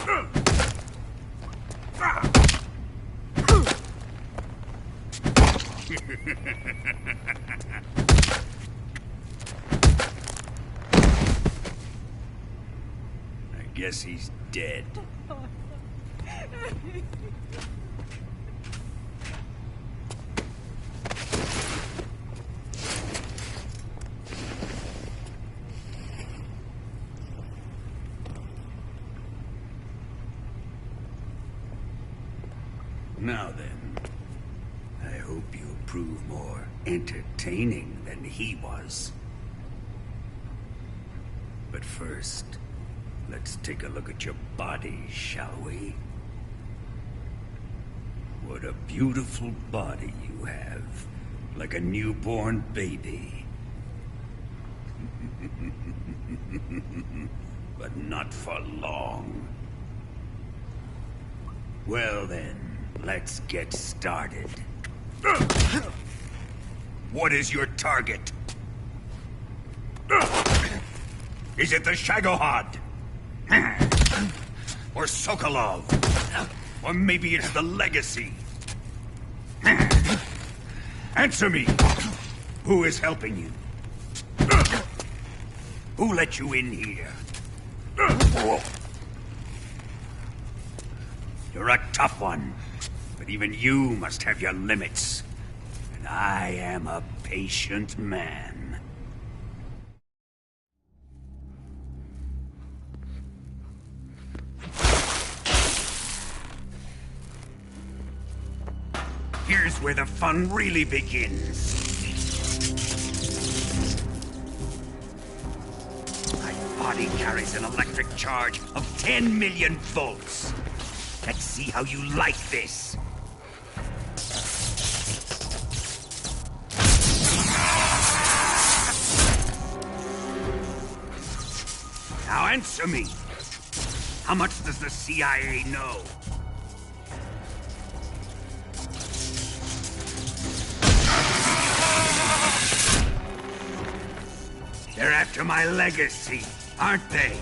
I guess he's dead. Now then, I hope you'll prove more entertaining than he was. But first, let's take a look at your body, shall we? What a beautiful body you have, like a newborn baby. But not for long. Well then, let's get started. What is your target? Is it the Shagohod? Or Sokolov? Or maybe it's the Legacy? Answer me! Who is helping you? Who let you in here? You're a tough one, but even you must have your limits. And I am a patient man. Here's where the fun really begins. My body carries an electric charge of 10 million volts. Let's see how you like this. Now answer me. How much does the CIA know? They're after my legacy, aren't they?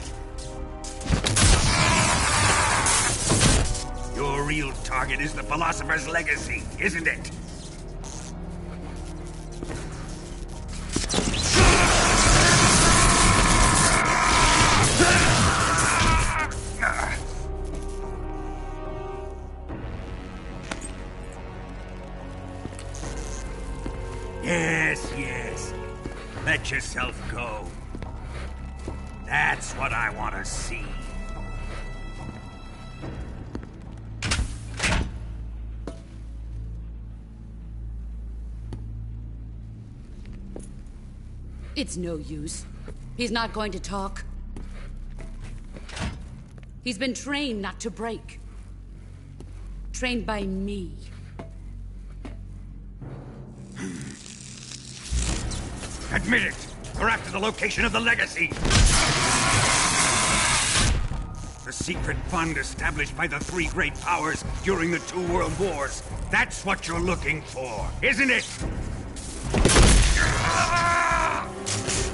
Your real target is the Philosopher's Legacy, isn't it? Yes, yes. Let yourself go. That's what I want to see. It's no use. He's not going to talk. He's been trained not to break. Trained by me. Admit it! We're after the location of the Legacy! The secret fund established by the three great powers during the 2 world wars. That's what you're looking for, isn't it?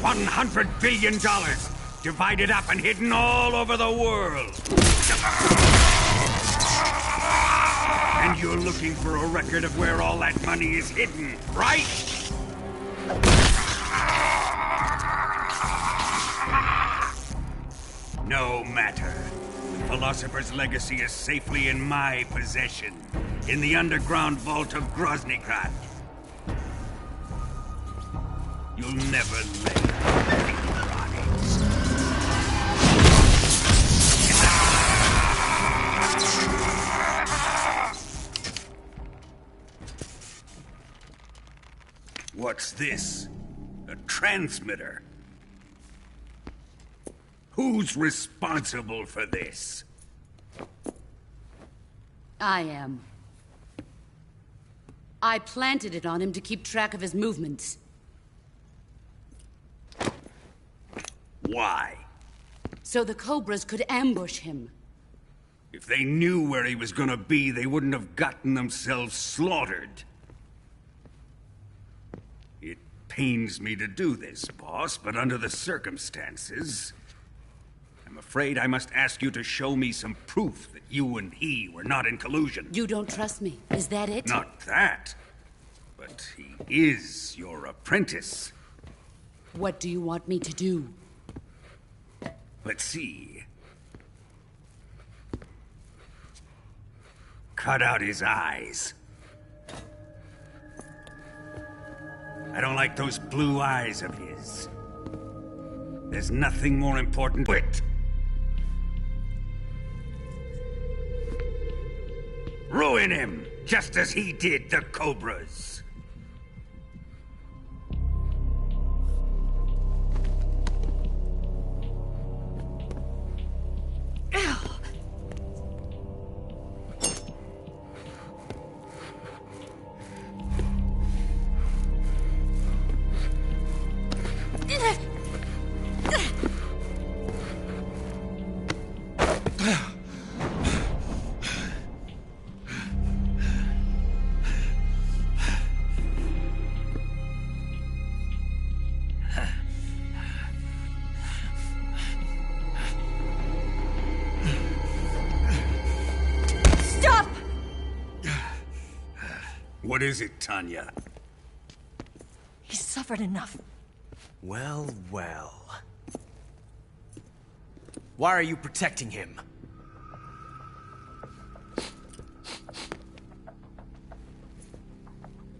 $100 billion, divided up and hidden all over the world. And you're looking for a record of where all that money is hidden, right? No matter. The Philosopher's Legacy is safely in my possession, in the underground vault of Groznygrad. You'll never lay. What's this? A transmitter? Who's responsible for this? I am. I planted it on him to keep track of his movements. Why? So the Cobras could ambush him. If they knew where he was gonna be, they wouldn't have gotten themselves slaughtered. It pains me to do this, boss, but under the circumstances, I'm afraid I must ask you to show me some proof that you and he were not in collusion. You don't trust me, is that it? Not that, but he is your apprentice. What do you want me to do? Let's see. Cut out his eyes. I don't like those blue eyes of his. There's nothing more important. Wait. Ruin him, just as he did the Cobras. What is it, Tanya? He's suffered enough. Well, well. Why are you protecting him?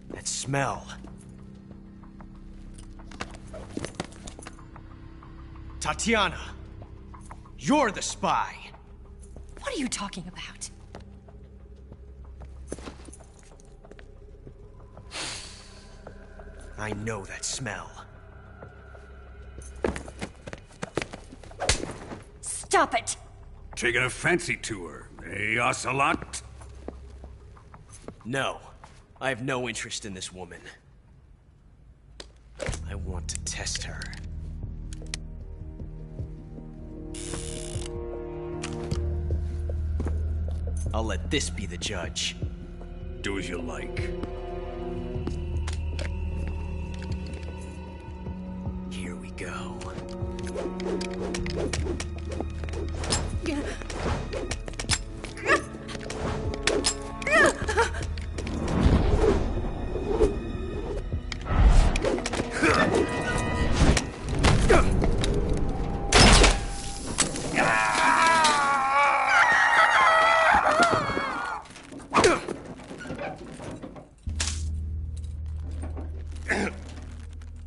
That smell. Tatiana, you're the spy. What are you talking about? I know that smell. Stop it! Taking a fancy to her, eh, Ocelot? No, I have no interest in this woman. I want to test her. I'll let this be the judge. Do as you like. Here we go.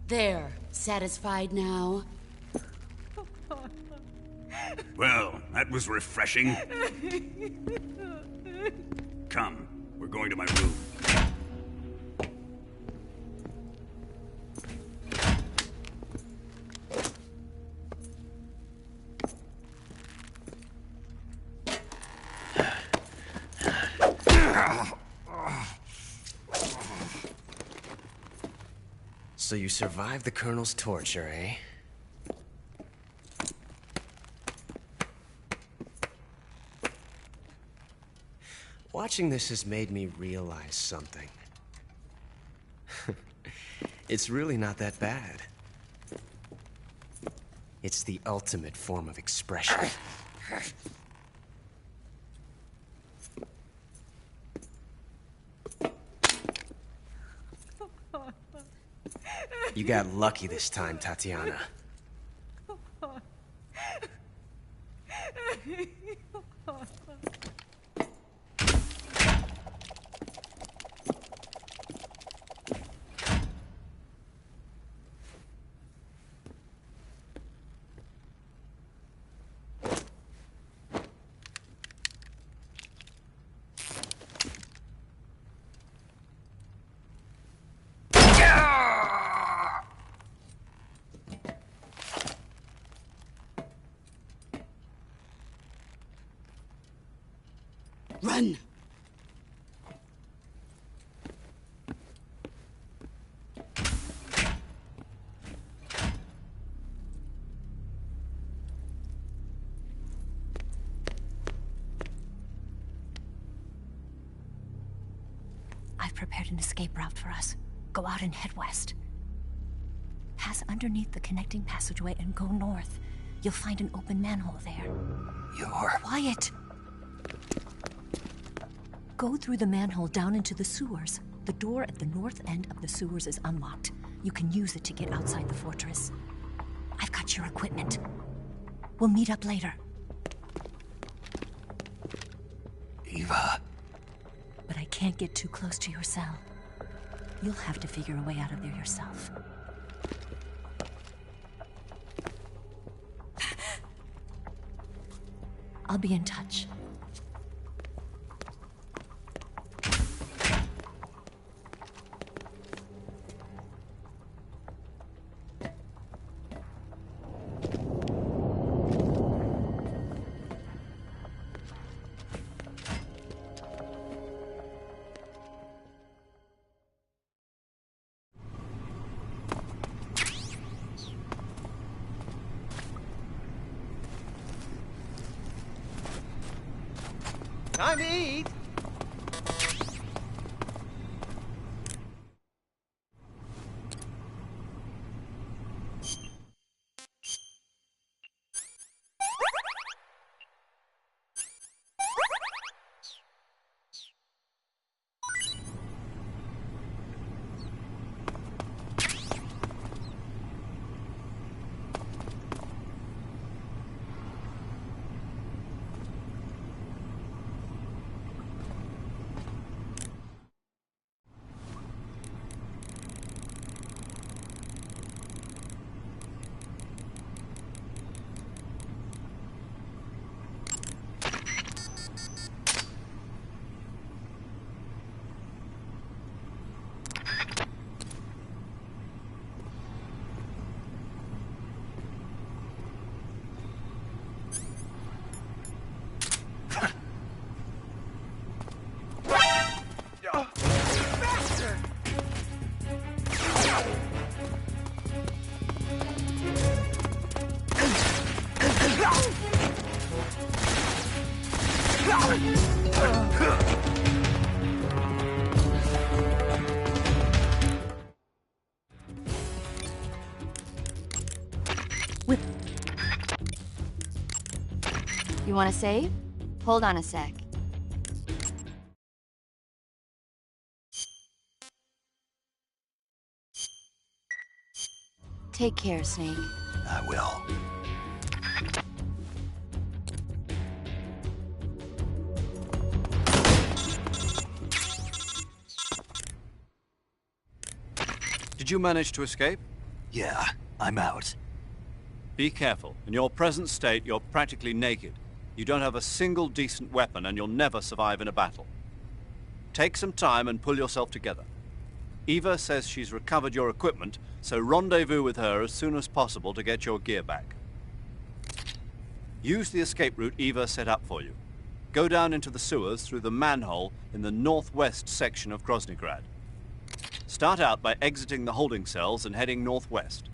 There. Satisfied now? Well, that was refreshing. Come, we're going to my room. So you survived the Colonel's torture, eh? Watching this has made me realize something. It's really not that bad. It's the ultimate form of expression. You got lucky this time, Tatiana. Run! I've prepared an escape route for us. Go out and head west. Pass underneath the connecting passageway and go north. You'll find an open manhole there. You're... Quiet! Go through the manhole down into the sewers. The door at the north end of the sewers is unlocked. You can use it to get outside the fortress. I've got your equipment. We'll meet up later. Eva... But I can't get too close to your cell. You'll have to figure a way out of there yourself. I'll be in touch. Time to eat! You want to save? Hold on a sec. Take care, Snake. I will. Did you manage to escape? Yeah, I'm out. Be careful. In your present state, you're practically naked. You don't have a single decent weapon, and you'll never survive in a battle. Take some time and pull yourself together. Eva says she's recovered your equipment, so rendezvous with her as soon as possible to get your gear back. Use the escape route Eva set up for you. Go down into the sewers through the manhole in the northwest section of Groznygrad. Start out by exiting the holding cells and heading northwest.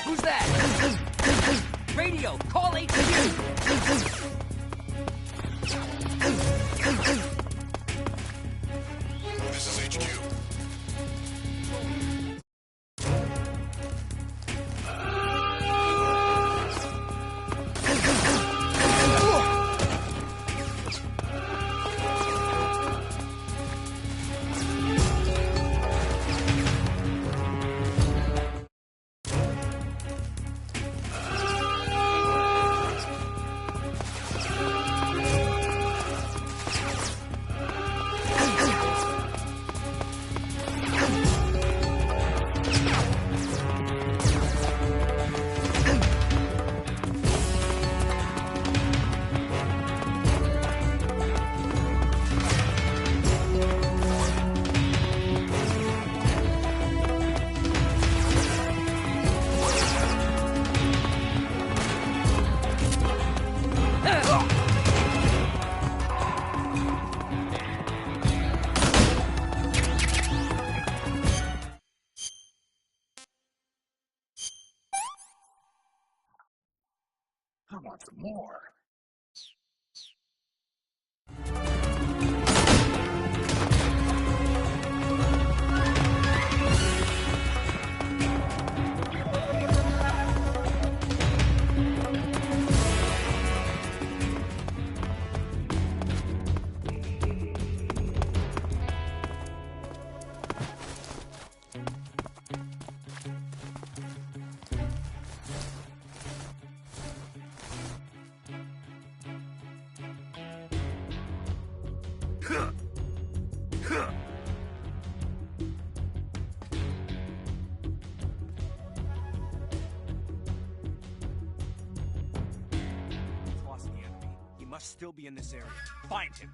Who's that? Radio, call HQ! This is HQ. I want some more. Lost the enemy. He must still be in this area. Find him.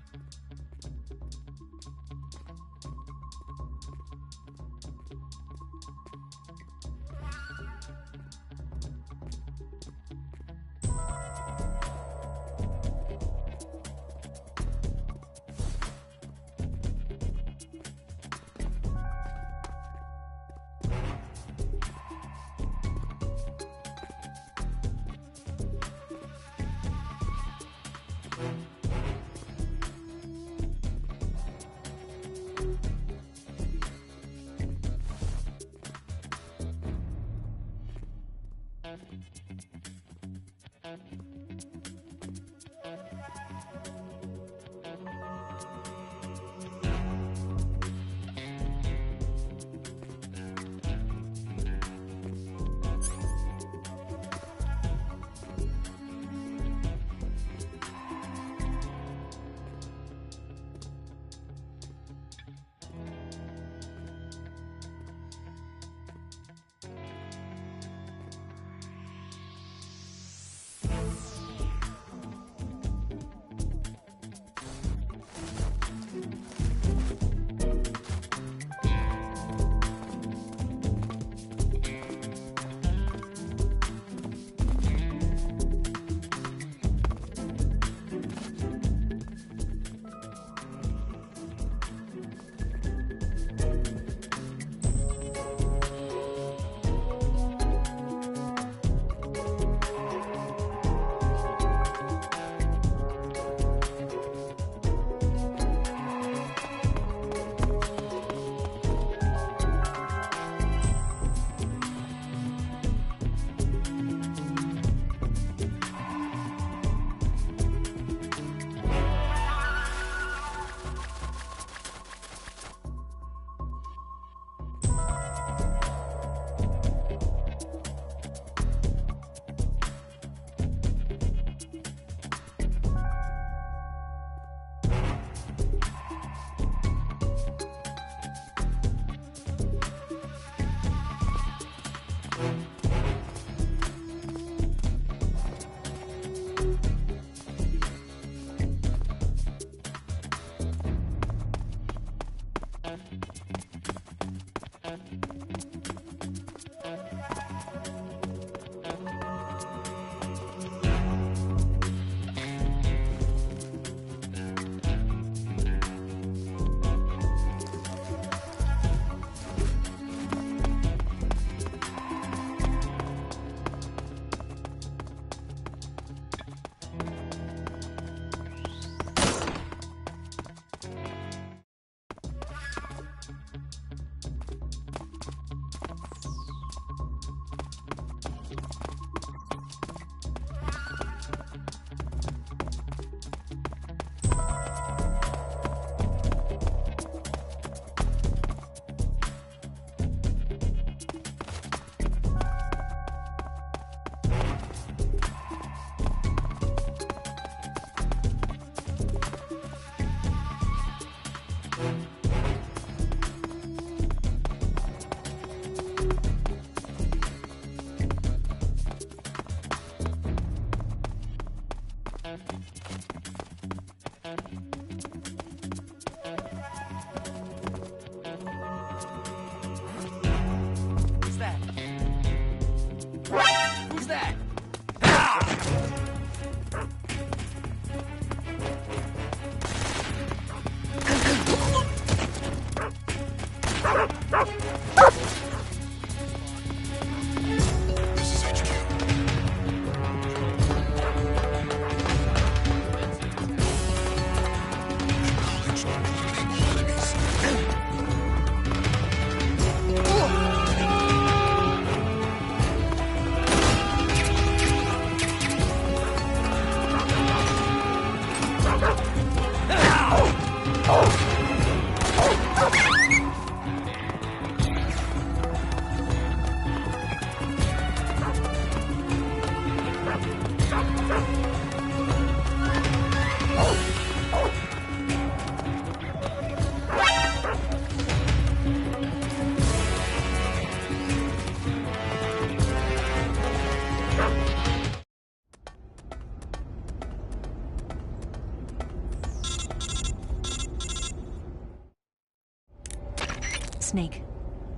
Snake,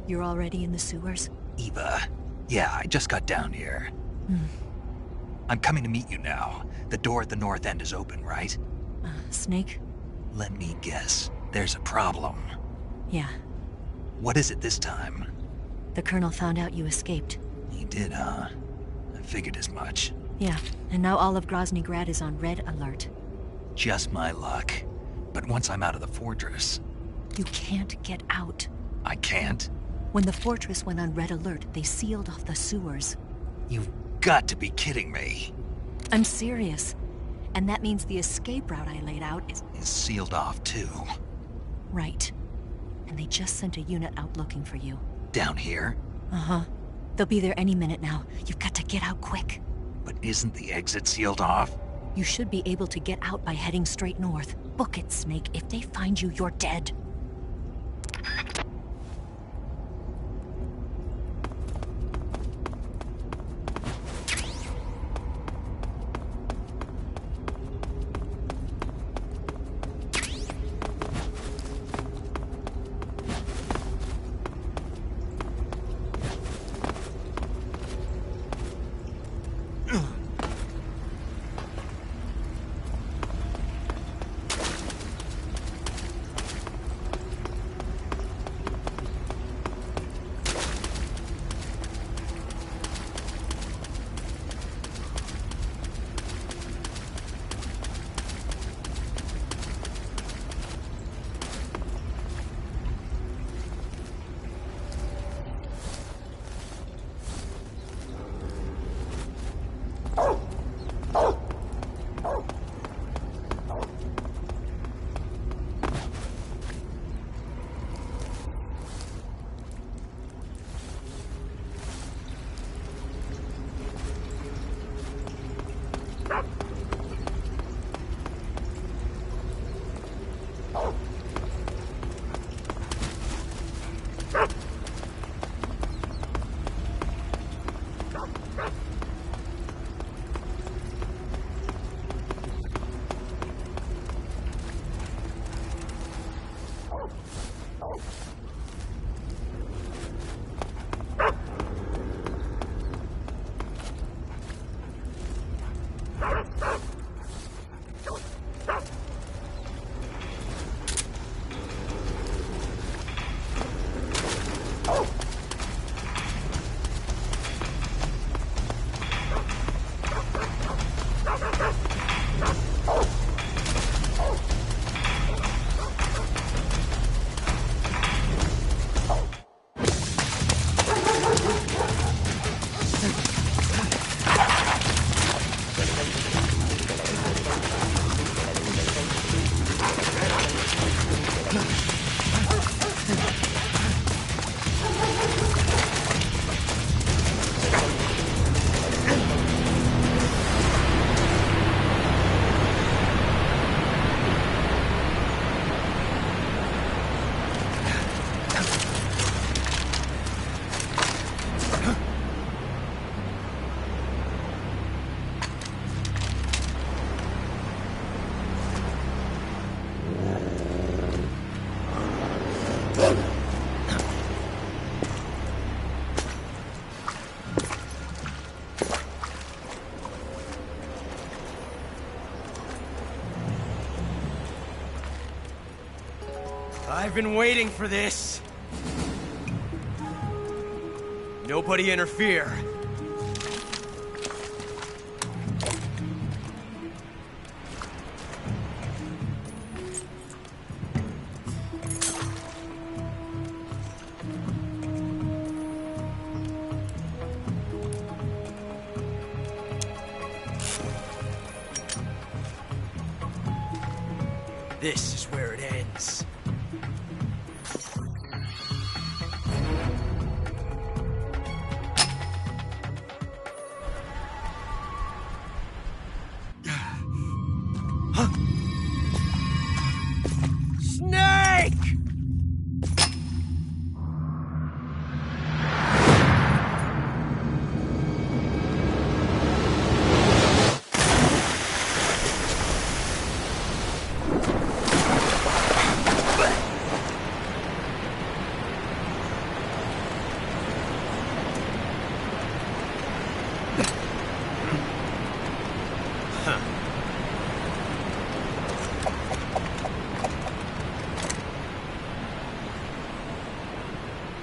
you're already in the sewers? Eva, yeah, I just got down here. I'm coming to meet you now. The door at the north end is open, right? Snake? Let me guess. There's a problem. Yeah. What is it this time? The Colonel found out you escaped. He did, huh? I figured as much. Yeah, and now all of Grozny Grad is on red alert. Just my luck. But once I'm out of the fortress... You can't get out. I can't? When the fortress went on red alert, they sealed off the sewers. You've got to be kidding me. I'm serious. And that means the escape route I laid out is sealed off, too. Right. And they just sent a unit out looking for you. Down here? Uh-huh. They'll be there any minute now. You've got to get out quick. But isn't the exit sealed off? You should be able to get out by heading straight north. Book it, Snake. If they find you, you're dead. I've been waiting for this. Nobody interfere. This is where it ends. Snake!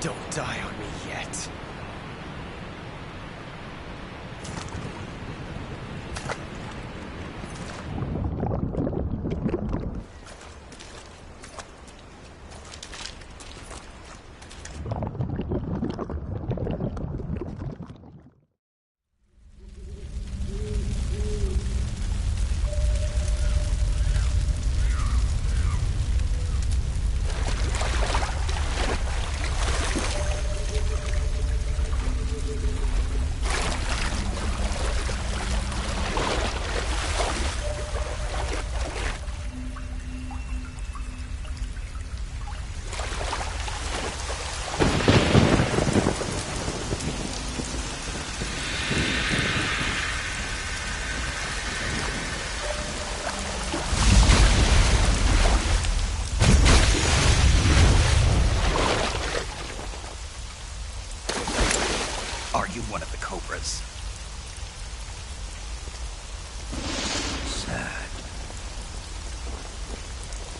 Don't die on me yet. Are you one of the Cobras? Sad.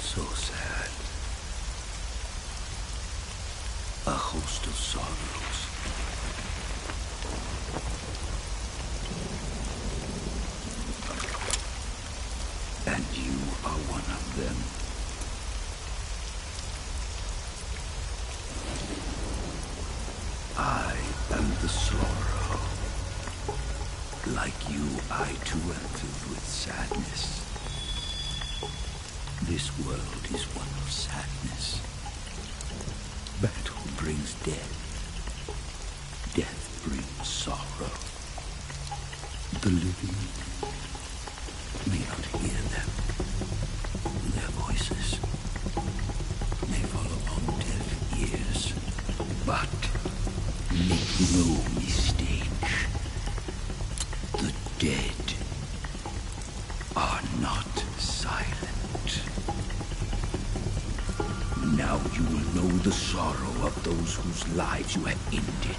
So sad. A host of sorrows. And you are one of them. I am the sorrow. Like you, I too am filled with sadness. This world is one of sadness. Battle brings death. Death brings sorrow. The living may not hear them. Their voices may fall upon deaf ears. But make no mistake, the dead are not silent. Now you will know the sorrow of those whose lives you have ended.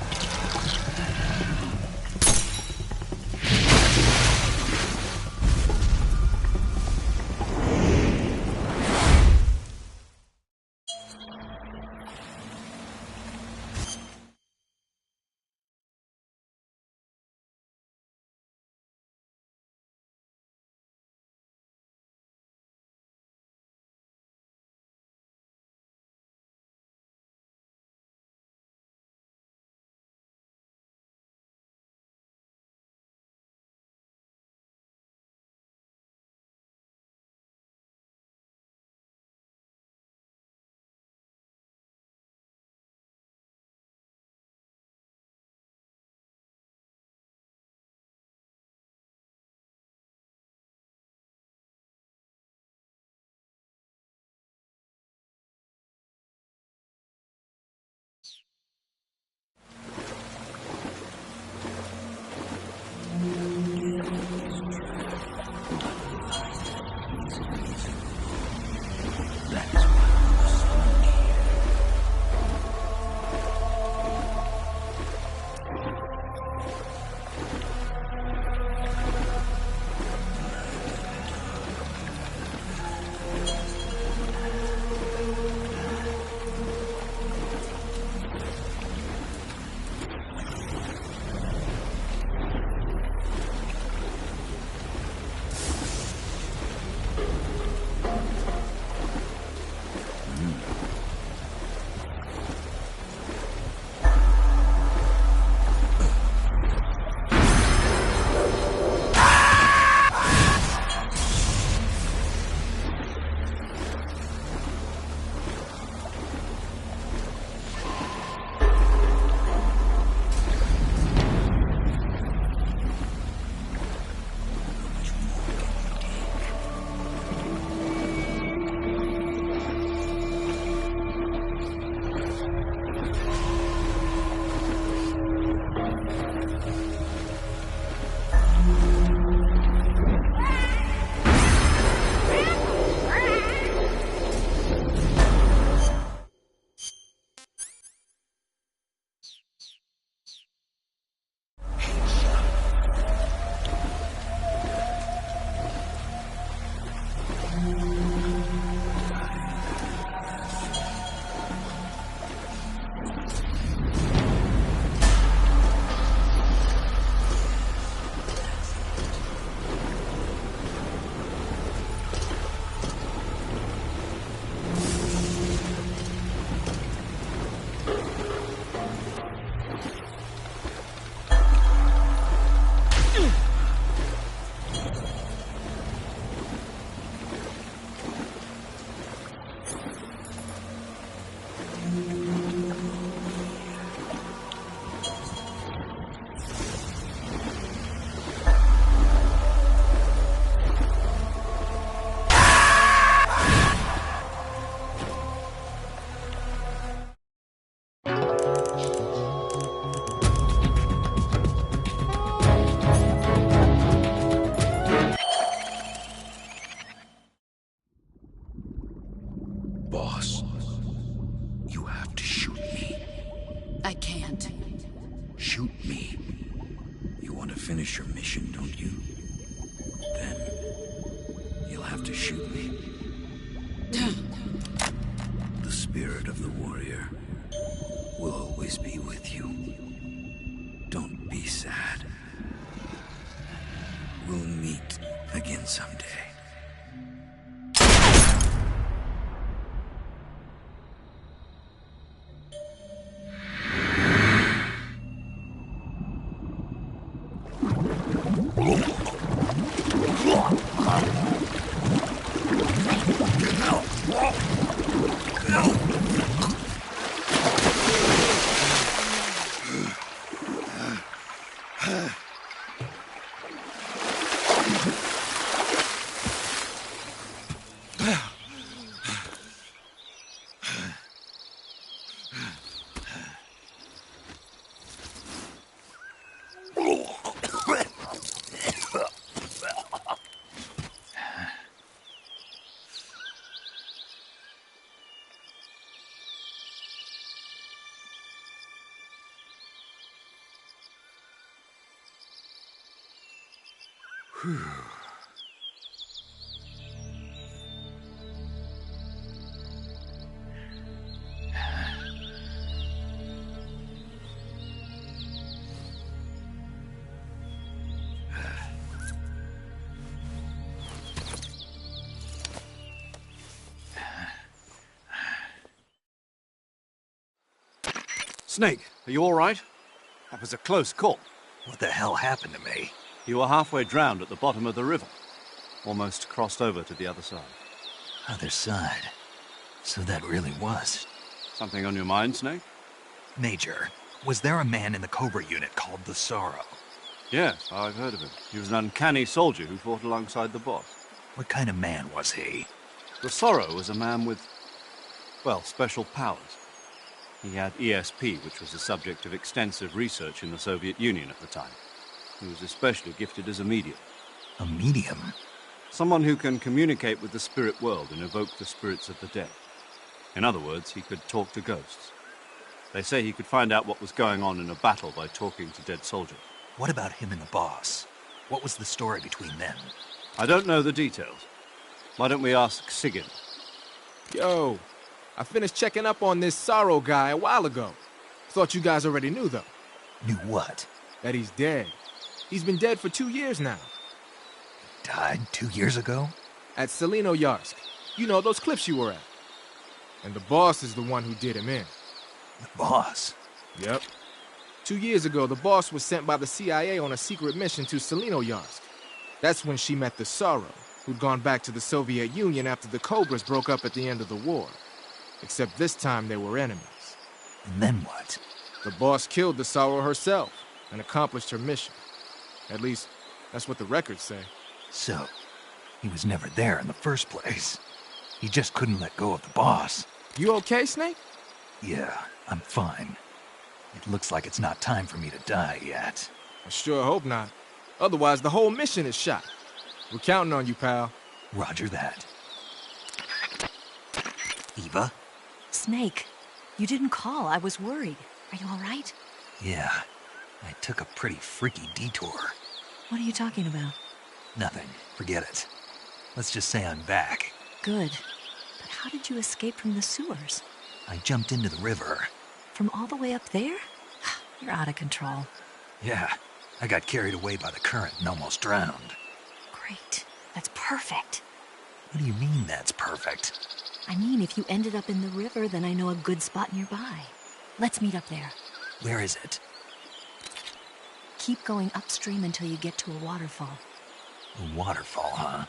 have to shoot me. I can't. Shoot me. You want to finish your mission, don't you? Then you'll have to shoot me. The spirit of the warrior will always be with you. Don't be sad. We'll meet again someday. Snake, are you all right? That was a close call. What the hell happened to me? You were halfway drowned at the bottom of the river. Almost crossed over to the other side. Other side? So that really was. Something on your mind, Snake? Major, was there a man in the Cobra unit called the Sorrow? Yes, I've heard of him. He was an uncanny soldier who fought alongside the boss. What kind of man was he? The Sorrow was a man with, well, special powers. He had ESP, which was the subject of extensive research in the Soviet Union at the time. He was especially gifted as a medium. A medium? Someone who can communicate with the spirit world and evoke the spirits of the dead. In other words, he could talk to ghosts. They say he could find out what was going on in a battle by talking to dead soldiers. What about him and the boss? What was the story between them? I don't know the details. Why don't we ask Sigyn? Yo, I finished checking up on this Sorrow guy a while ago. Thought you guys already knew, though. Knew what? That he's dead. He's been dead for 2 years now. Died 2 years ago? At Selino-Yarsk. You know, those cliffs you were at. And the boss is the one who did him in. The boss? Yep. 2 years ago, the boss was sent by the CIA on a secret mission to Selino-Yarsk. That's when she met the Sorrow, who'd gone back to the Soviet Union after the Cobras broke up at the end of the war. Except this time they were enemies. And then what? The boss killed the Sorrow herself and accomplished her mission. At least, that's what the records say. So, he was never there in the first place. He just couldn't let go of the boss. You okay, Snake? Yeah, I'm fine. It looks like it's not time for me to die yet. I sure hope not. Otherwise, the whole mission is shot. We're counting on you, pal. Roger that. Eva? Snake, you didn't call. I was worried. Are you all right? Yeah, I took a pretty freaky detour. What are you talking about? Nothing. Forget it. Let's just say I'm back. Good. But how did you escape from the sewers? I jumped into the river. From all the way up there? You're out of control. Yeah, I got carried away by the current and almost drowned. Great. That's perfect. What do you mean that's perfect? I mean, if you ended up in the river, then I know a good spot nearby. Let's meet up there. Where is it? Keep going upstream until you get to a waterfall. A waterfall, huh?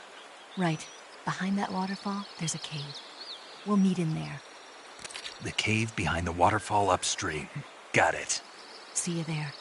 Right. Behind that waterfall, there's a cave. We'll meet in there. The cave behind the waterfall upstream. Got it. See you there.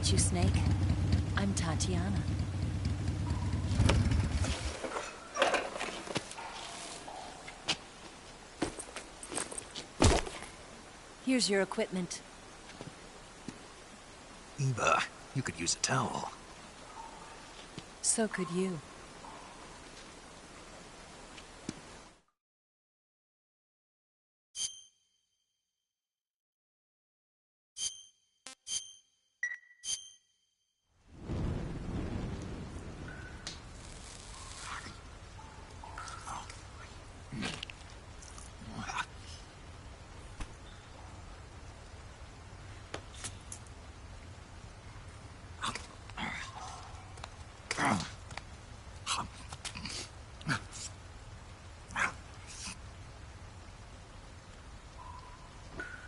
meet you, Snake. I'm Tatiana. Here's your equipment. Eva, you could use a towel. So could you.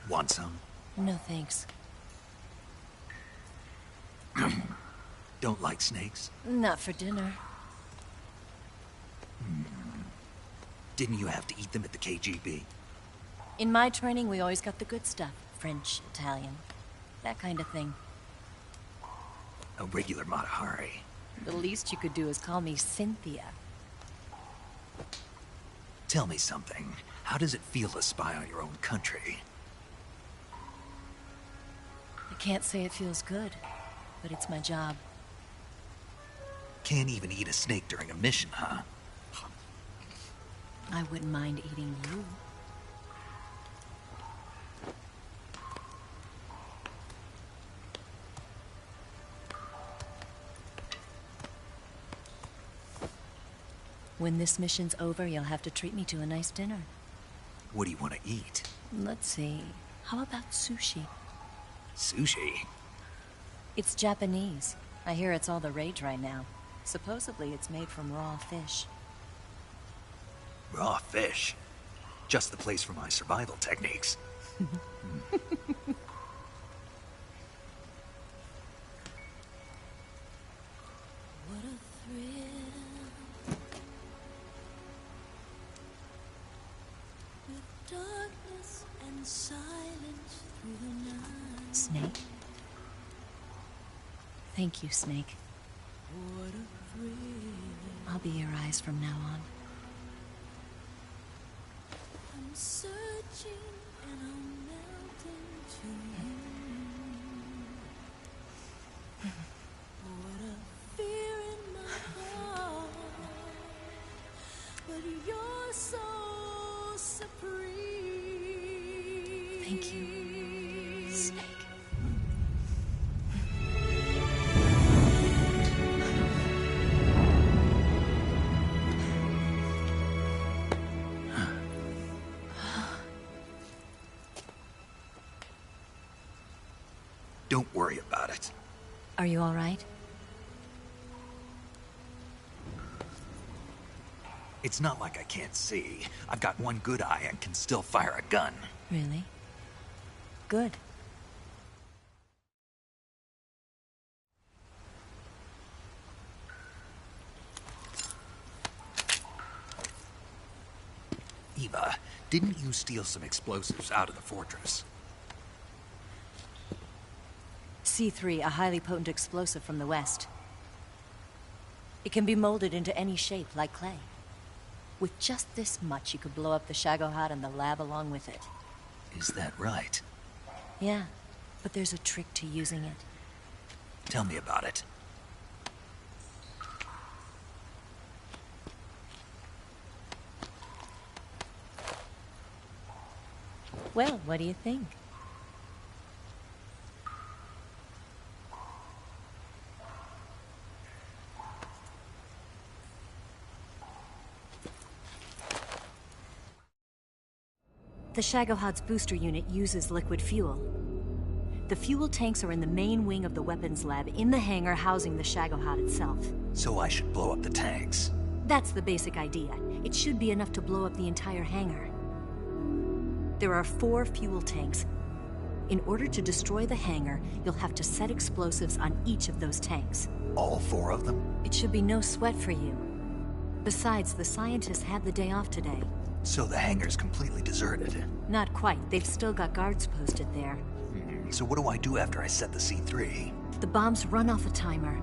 Want some? No thanks. Don't like snakes? Not for dinner. Didn't you have to eat them at the KGB? In my training, we always got the good stuff. French, Italian, that kind of thing. A regular Matahari. The least you could do is call me Cynthia. Tell me something. How does it feel to spy on your own country? I can't say it feels good, but it's my job. Can't even eat a snake during a mission, huh? I wouldn't mind eating you. When this mission's over, you'll have to treat me to a nice dinner. What do you want to eat? Let's see. How about sushi? Sushi? It's Japanese. I hear it's all the rage right now. Supposedly it's made from raw fish. Raw fish? Just the place for my survival techniques. What a thrill. With darkness and silence through the night. Snake? Thank you, Snake. What a thrill. I'll be your eyes from now on. I'm searching and I'm melting to you. What a fear in my heart. But you're so supreme. Thank you, Snake. Don't worry about it. Are you all right? It's not like I can't see. I've got one good eye and can still fire a gun. Really? Good. Eva, didn't you steal some explosives out of the fortress? C3, a highly potent explosive from the west. It can be molded into any shape, like clay. With just this much, you could blow up the Shagohod and the lab along with it. Is that right? Yeah, but there's a trick to using it. Tell me about it. Well, what do you think? The Shagohod's booster unit uses liquid fuel. The fuel tanks are in the main wing of the weapons lab in the hangar housing the Shagohod itself. So I should blow up the tanks. That's the basic idea. It should be enough to blow up the entire hangar. There are 4 fuel tanks. In order to destroy the hangar, you'll have to set explosives on each of those tanks. All 4 of them? It should be no sweat for you. Besides, the scientists had the day off today. So the hangar's completely deserted. Not quite. They've still got guards posted there. So what do I do after I set the C3? The bombs run off a timer.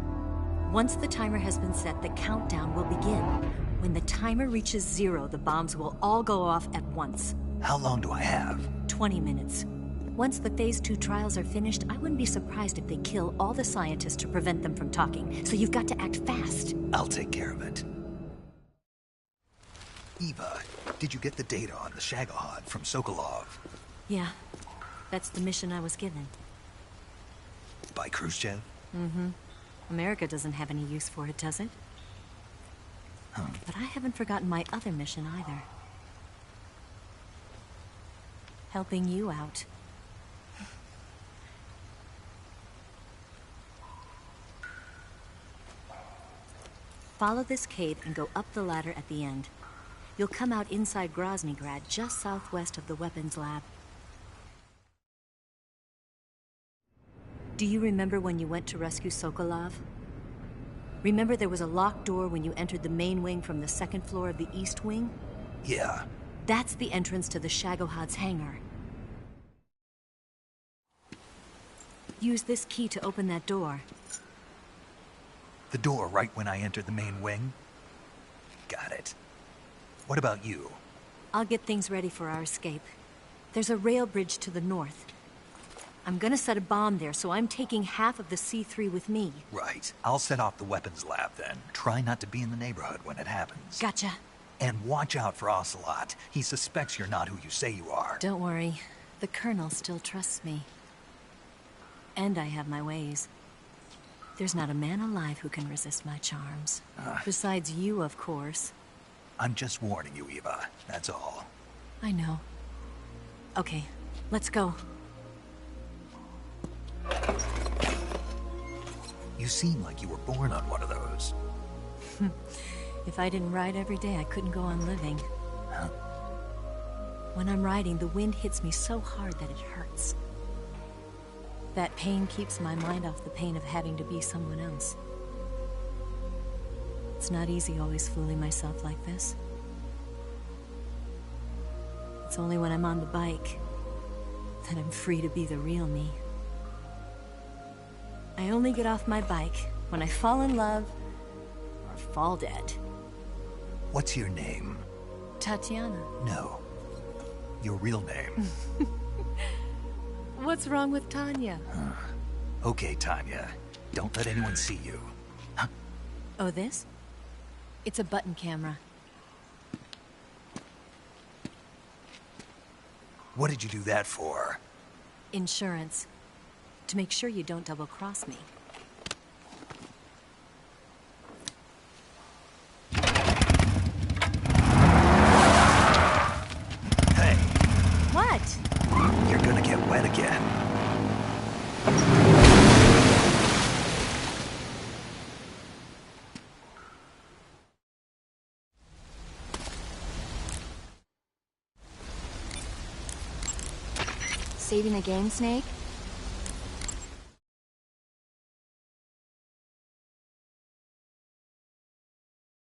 Once the timer has been set, the countdown will begin. When the timer reaches 0, the bombs will all go off at once. How long do I have? 20 minutes. Once the Phase 2 trials are finished, I wouldn't be surprised if they kill all the scientists to prevent them from talking. So you've got to act fast. I'll take care of it. Eva, did you get the data on the Shagohod from Sokolov? Yeah, that's the mission I was given. By Khrushchev? Mm-hmm. America doesn't have any use for it, does it? But I haven't forgotten my other mission either. Helping you out. Follow this cave and go up the ladder at the end. You'll come out inside Groznygrad, just southwest of the weapons lab. Do you remember when you went to rescue Sokolov? Remember there was a locked door when you entered the main wing from the second floor of the east wing? Yeah. That's the entrance to the Shagohod's hangar. Use this key to open that door. The door right when I entered the main wing? Got it. What about you? I'll get things ready for our escape. There's a rail bridge to the north. I'm gonna set a bomb there, so I'm taking half of the C3 with me. Right. I'll set off the weapons lab then. Try not to be in the neighborhood when it happens. Gotcha. And watch out for Ocelot. He suspects you're not who you say you are. Don't worry. The Colonel still trusts me. And I have my ways. There's not a man alive who can resist my charms. Besides you, of course. I'm just warning you, Eva. That's all. I know. Okay, let's go. You seem like you were born on one of those. If I didn't ride every day, I couldn't go on living. Huh? When I'm riding, the wind hits me so hard that it hurts. That pain keeps my mind off the pain of having to be someone else. It's not easy always fooling myself like this. It's only when I'm on the bike that I'm free to be the real me. I only get off my bike when I fall in love or fall dead. What's your name? Tatiana. No. Your real name. What's wrong with Tanya? Okay, Tanya. Don't let anyone see you. Huh? Oh, this? It's a button camera. What did you do that for? Insurance. To make sure you don't double-cross me. Hey. What? You're gonna get wet again. Saving the game, Snake?